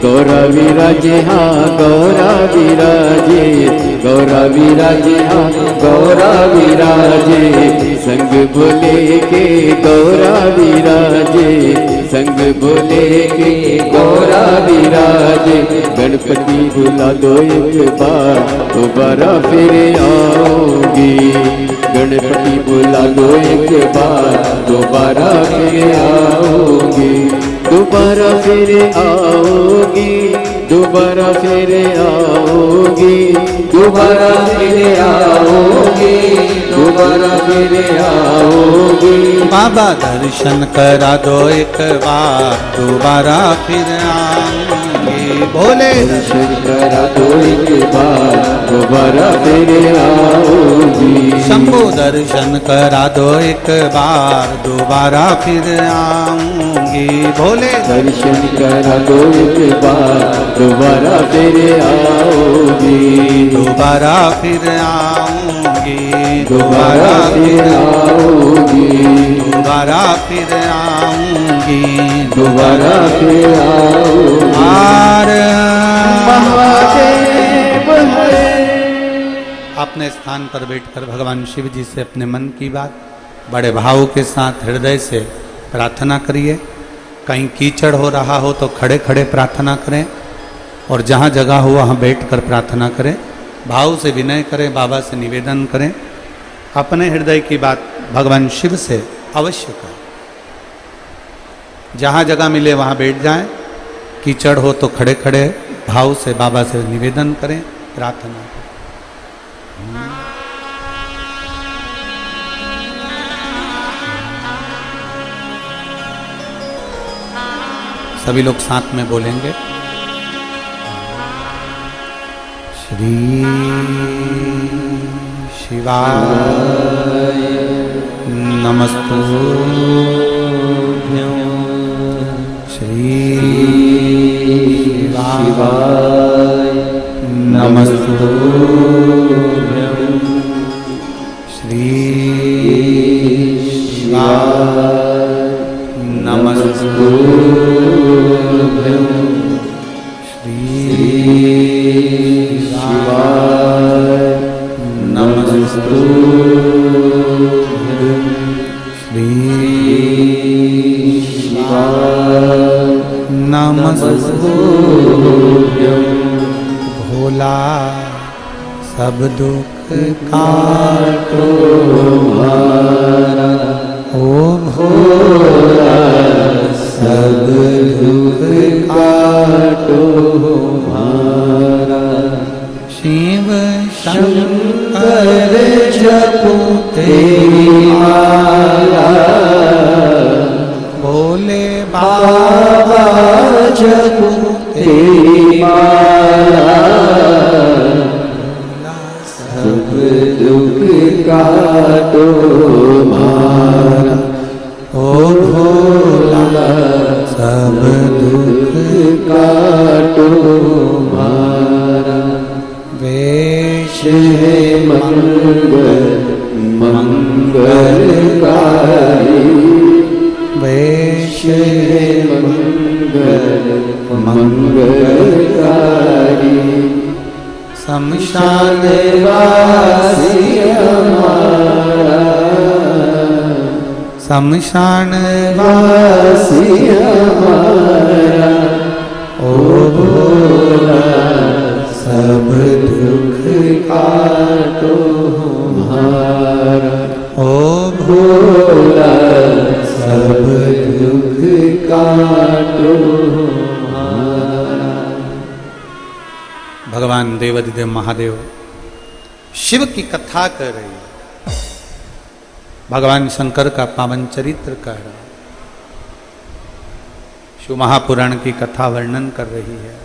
गौरा विराजे हाँ गौरा विराजे, गौरा विराजे हाँ गौरा विराजे, संग भोले के गौरा विराजे, संग भोले के गौरा विराजे। गणपति बुला दो एक बार, दोबारा फिर आओगी, गणपति बुला दो एक बार, दोबारा फिर आओगी, दोबारा फिर आओगी, दोबारा फिर आओगी, दोबारा फिर आओगी, दोबारा फिर आओगी। बाबा दर्शन करा दो एक बार, दोबारा फिर आऊंगी। भोले दर्शन करा दो एक बार, दोबारा फिर आओगी। शंभु दर्शन करा दो एक बार, दोबारा फिर आऊंगी। भोले दर्शन करा दो एक बार, दोबारा फिर आओगी, दोबारा फिर आऊंगी, दोबारा फिर आओगी, दोबारा फिर आऊंगी, दोबारा फिर आओगी। हर महादेव हरे। अपने स्थान पर बैठकर भगवान शिव जी से अपने मन की बात बड़े भाव के साथ हृदय से प्रार्थना करिए। कहीं कीचड़ हो रहा हो तो खड़े खड़े प्रार्थना करें, और जहाँ जगह हो वहाँ बैठकर प्रार्थना करें। भाव से विनय करें, बाबा से निवेदन करें, अपने हृदय की बात भगवान शिव से अवश्य करें। जहाँ जगह मिले वहाँ बैठ जाएं, कीचड़ हो तो खड़े खड़े भाव से बाबा से निवेदन करें, प्रार्थना करें। सभी लोग साथ में बोलेंगे, श्री शिवाय नमस्तुभ्यं, श्री शिवाय नमस्तुभ्यं, श्री शिवाय नमस्तुभ्यं, श्री शिवाय नमस्तुभ्यं, श्री शिवाय नमस्तुभ्यं। भोला सब दुख काटो हमारा, ओ भोला सब दुख काटो हमारा। शिव शंकर जपो तेरी माला, भोले बाबा जपो तेरी माला। सब दुख काटो हमारा, ओ भोला सब दुख काटो हमारा। वेश है मंगल मंगलकारी, वेश है मंगल मंगलकारी। शमशान वासी हमारा, शमशान वासी हमारा। ओ भोला सब दुख काटो हमारा, ओ भोला सब दुख काटो हमारा। भगवान देवाधिदेव महादेव शिव की कथा कर रही है, भगवान शंकर का पावन चरित्र कह रहा है, शिव महापुराण की कथा वर्णन कर रही है।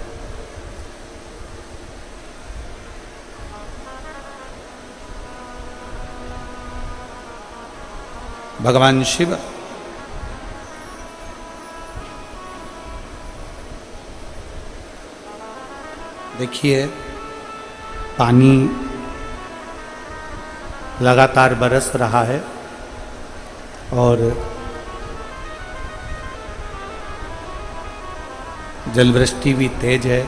भगवान शिव देखिए पानी लगातार बरस रहा है और जलवृष्टि भी तेज है।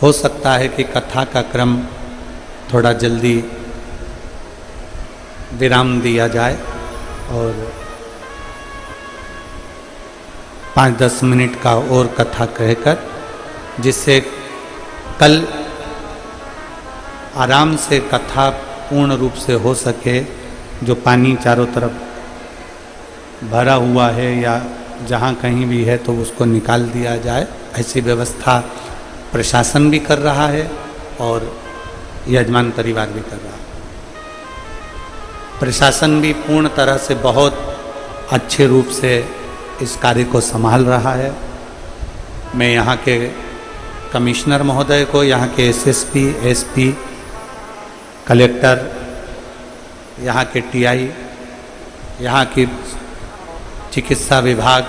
हो सकता है कि कथा का क्रम थोड़ा जल्दी विराम दिया जाए और 5-10 मिनट का और कथा कहकर, जिससे कल आराम से कथा पूर्ण रूप से हो सके। जो पानी चारों तरफ भरा हुआ है या जहाँ कहीं भी है तो उसको निकाल दिया जाए, ऐसी व्यवस्था प्रशासन भी कर रहा है और यजमान परिवार भी कर रहा है। प्रशासन भी पूर्ण तरह से बहुत अच्छे रूप से इस कार्य को संभाल रहा है। मैं यहाँ के कमिश्नर महोदय को, यहाँ के एसएसपी, एसपी, कलेक्टर, यहाँ के टीआई, यहाँ की चिकित्सा विभाग,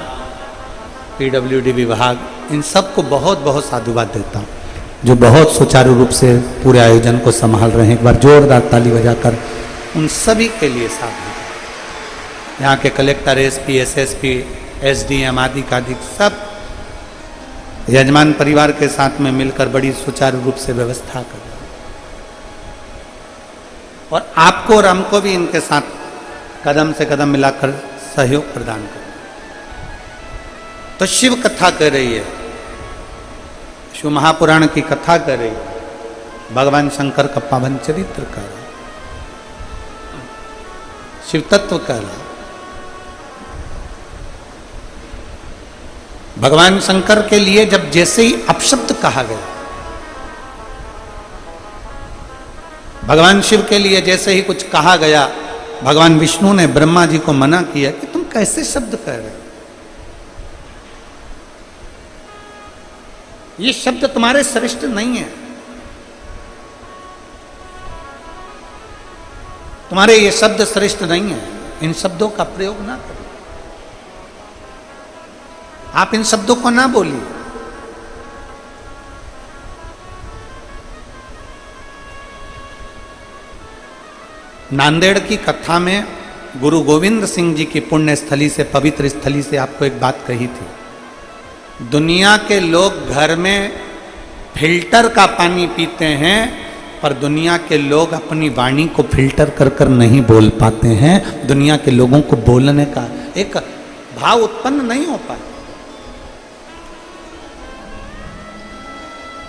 पीडब्ल्यूडी विभाग, इन सबको बहुत बहुत साधुवाद देता हूँ, जो बहुत सुचारू रूप से पूरे आयोजन को संभाल रहे हैं। एक बार जोरदार ताली बजाकर उन सभी के लिए साधु। यहाँ के कलेक्टर, एसपी, एसएसपी, एसडीएम आदि सब यजमान परिवार के साथ में मिलकर बड़ी सुचारू रूप से व्यवस्था कर रहे हैं और आपको और हमको भी इनके साथ कदम से कदम मिलाकर सहयोग प्रदान कर। तो शिव कथा कर रही है, शिव महापुराण की कथा कर रही है, भगवान शंकर का पावन चरित्र कर रहा, शिव तत्व कर रहा। भगवान शंकर के लिए जब जैसे ही अपशब्द कहा गया, भगवान शिव के लिए जैसे ही कुछ कहा गया, भगवान विष्णु ने ब्रह्मा जी को मना किया कि तुम कैसे शब्द कह रहे हो, ये शब्द तुम्हारे श्रेष्ठ नहीं है, तुम्हारे ये शब्द श्रेष्ठ नहीं है, इन शब्दों का प्रयोग ना करो, आप इन शब्दों को ना बोलिए। नांदेड़ की कथा में गुरु गोविंद सिंह जी की पुण्य स्थली से, पवित्र स्थली से आपको एक बात कही थी। दुनिया के लोग घर में फिल्टर का पानी पीते हैं, पर दुनिया के लोग अपनी वाणी को फिल्टर कर कर नहीं बोल पाते हैं। दुनिया के लोगों को बोलने का एक भाव उत्पन्न नहीं हो पाता।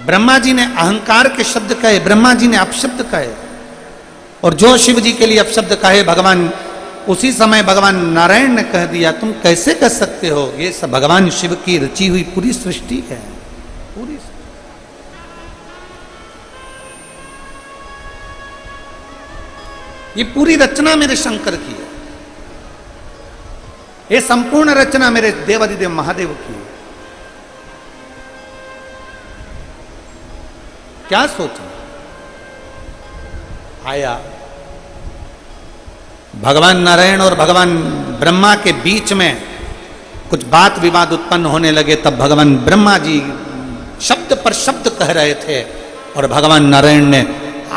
ब्रह्मा जी ने अहंकार के शब्द कहे, ब्रह्मा जी ने अपशब्द कहे, और जो शिव जी के लिए अपशब्द कहे, भगवान उसी समय भगवान नारायण ने कह दिया तुम कैसे कर सकते हो, ये सब भगवान शिव की रची हुई पूरी सृष्टि है, पूरी। ये पूरी रचना मेरे शंकर की है, ये संपूर्ण रचना मेरे देवाधिदेव महादेव की है। क्या सोचा, आया भगवान नारायण और भगवान ब्रह्मा के बीच में कुछ बात विवाद उत्पन्न होने लगे, तब भगवान ब्रह्मा जी शब्द पर शब्द कह रहे थे और भगवान नारायण ने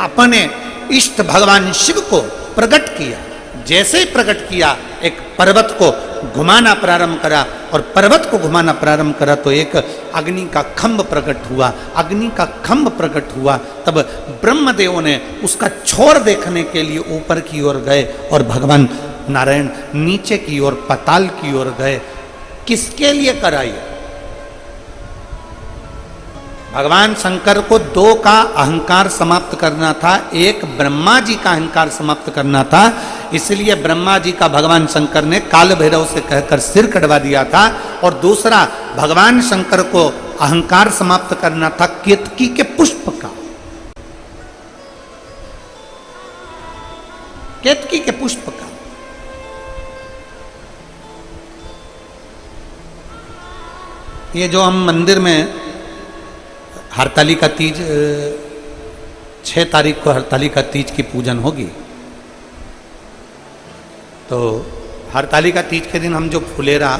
अपने इष्ट भगवान शिव को प्रकट किया। जैसे ही प्रकट किया, एक पर्वत को घुमाना प्रारंभ करा, और पर्वत को घुमाना प्रारंभ करा तो एक अग्नि का खंभ प्रकट हुआ। अग्नि का खंभ प्रकट हुआ, तब ब्रह्मदेव ने उसका छोर देखने के लिए ऊपर की ओर गए और भगवान नारायण नीचे की ओर पाताल की ओर गए। किसके लिए कराई? भगवान शंकर को दो का अहंकार समाप्त करना था, एक ब्रह्मा जी का अहंकार समाप्त करना था। इसलिए ब्रह्मा जी का भगवान शंकर ने काल भैरव से कहकर सिर कटवा दिया था, और दूसरा भगवान शंकर को अहंकार समाप्त करना था केतकी के पुष्प का, केतकी के पुष्प का। ये जो हम मंदिर में हरतालिका तीज 6 तारीख को हरतालिका तीज की पूजन होगी, तो हरतालिका तीज के दिन हम जो फुलेरा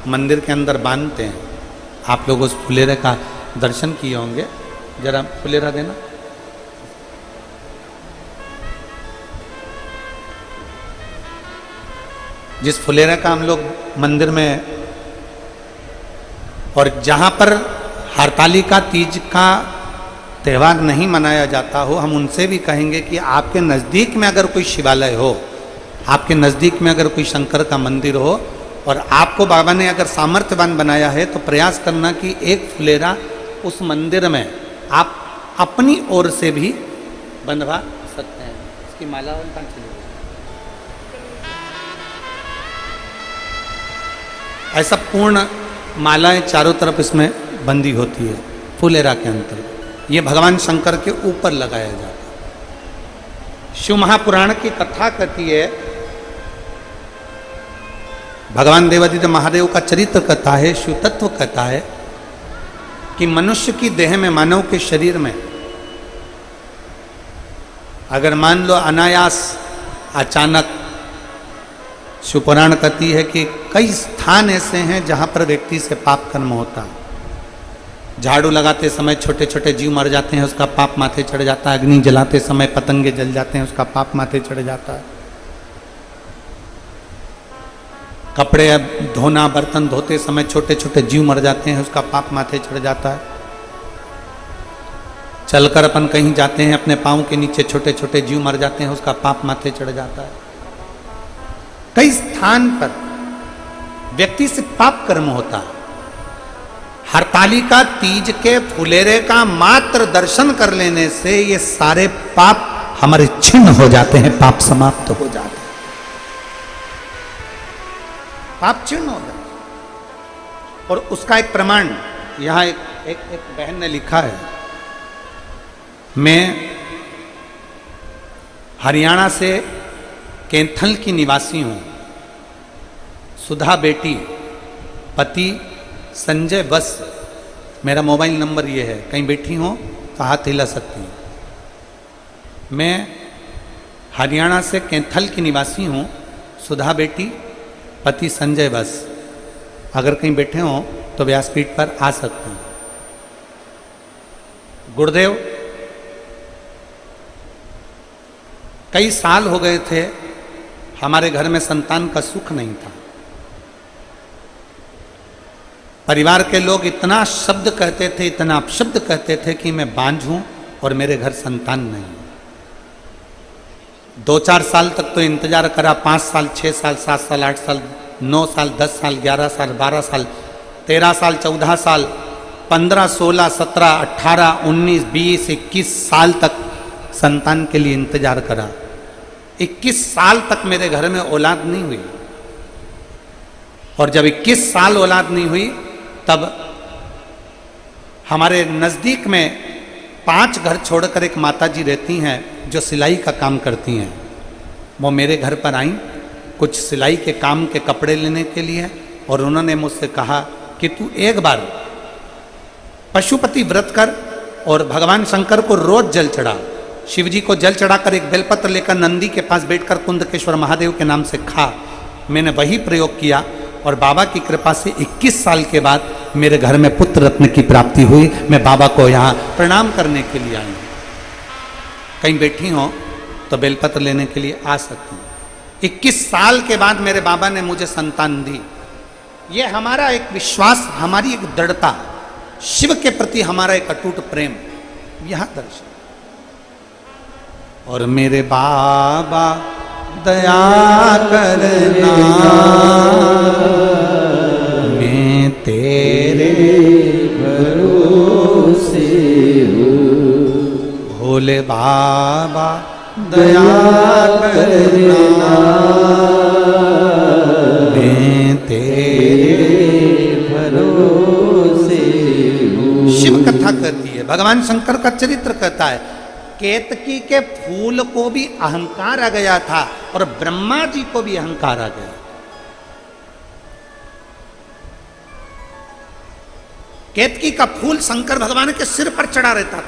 मंदिर के अंदर बांधते हैं, आप लोग उस फुलेरे का दर्शन किए होंगे। जरा फुलेरा देना। जिस फुलेरा का हम लोग मंदिर में और जहाँ पर हरतालिका तीज का त्यौहार नहीं मनाया जाता हो, हम उनसे भी कहेंगे कि आपके नज़दीक में अगर कोई शिवालय हो, आपके नज़दीक में अगर कोई शंकर का मंदिर हो और आपको बाबा ने अगर सामर्थ्यवान बनाया है, तो प्रयास करना कि एक फुलेरा उस मंदिर में आप अपनी ओर से भी बंधवा सकते हैं। इसकी माला कहाँ चली गई? ऐसा पूर्ण मालाएं चारों तरफ इसमें बंदी होती है फुलेरा के अंतर्गत। ये भगवान शंकर के ऊपर लगाया जाता है। शिव महापुराण की कथा कहती है, भगवान देवादिदेव महादेव का चरित्र कथा है, शिव तत्व कथा है कि मनुष्य की देह में, मानव के शरीर में अगर मान लो अनायास अचानक, शिव पुराण कहती है कि कई स्थान ऐसे हैं जहां पर व्यक्ति से पाप कर्म होता है। झाड़ू लगाते समय छोटे छोटे जीव मर जाते हैं, उसका पाप माथे चढ़ जाता है। अग्नि जलाते समय पतंगे जल जाते हैं, उसका पाप माथे चढ़ जाता है। कपड़े धोना, बर्तन धोते समय छोटे छोटे जीव मर जाते हैं, उसका पाप माथे चढ़ जाता है। चलकर अपन कहीं जाते हैं, अपने पाँव के नीचे छोटे छोटे जीव मर जाते हैं, उसका पाप माथे चढ़ जाता है। कई स्थान पर व्यक्ति से पाप कर्म होता है। हरतालिका तीज के फुलेरे का मात्र दर्शन कर लेने से ये सारे पाप हमारे छिन्न हो जाते हैं, पाप समाप्त हो जाते हैं, पाप छिन्न हो जाते हैं। और उसका एक प्रमाण यहां एक बहन ने लिखा है। मैं हरियाणा से कैंथल की निवासी हूं। सुधा बेटी, पति संजय बस, मेरा मोबाइल नंबर ये है, कहीं बैठी हो तो हाथ हिला सकती हैं। मैं हरियाणा से कैंथल की निवासी हूँ। सुधा बेटी, पति संजय बस, अगर कहीं बैठे हो तो व्यासपीठ पर आ सकते हैं। गुरुदेव, कई साल हो गए थे, हमारे घर में संतान का सुख नहीं था। परिवार के लोग इतना शब्द कहते थे, इतना अपशब्द कहते थे कि मैं बांझ हूं और मेरे घर संतान नहीं। 2-4 साल तक तो इंतजार करा, 5 साल, 6 साल, 7 साल, 8 साल, 9 साल, 10 साल, 11 साल, 12 साल, 13 साल, 14 साल, 15, 16, 17, 18, 19, 20, 21 साल तक संतान के लिए इंतजार करा। 21 साल तक मेरे घर में औलाद नहीं हुई। और जब 21 साल औलाद नहीं हुई, तब हमारे नज़दीक में 5 घर छोड़कर एक माताजी रहती हैं जो सिलाई का काम करती हैं। वो मेरे घर पर आई कुछ सिलाई के काम के कपड़े लेने के लिए, और उन्होंने मुझसे कहा कि तू एक बार पशुपति व्रत कर और भगवान शंकर को रोज जल चढ़ा। शिव जी को जल चढ़ाकर एक बेलपत्र लेकर नंदी के पास बैठकर कुंदकेश्वर महादेव के नाम से खा। मैंने वही प्रयोग किया और बाबा की कृपा से 21 साल के बाद मेरे घर में पुत्र रत्न की प्राप्ति हुई। मैं बाबा को यहाँ प्रणाम करने के लिए आई हूँ। कहीं बैठी हो तो बेलपत्र लेने के लिए आ सकती हूँ। 21 साल के बाद मेरे बाबा ने मुझे संतान दी। ये हमारा एक विश्वास, हमारी एक दृढ़ता, शिव के प्रति हमारा एक अटूट प्रेम यहाँ दर्शन। और मेरे बाबा दया करना, मैं तेरे भरोसे हूँ। भोले बाबा दया करना, मैं तेरे भरोसे हूँ। शिव कथा कहती है, भगवान शंकर का चरित्र कहता है। केतकी के फूल को भी अहंकार आ गया था और ब्रह्मा जी को भी अहंकार आ गया। केतकी का फूल शंकर भगवान के सिर पर चढ़ा रहता था।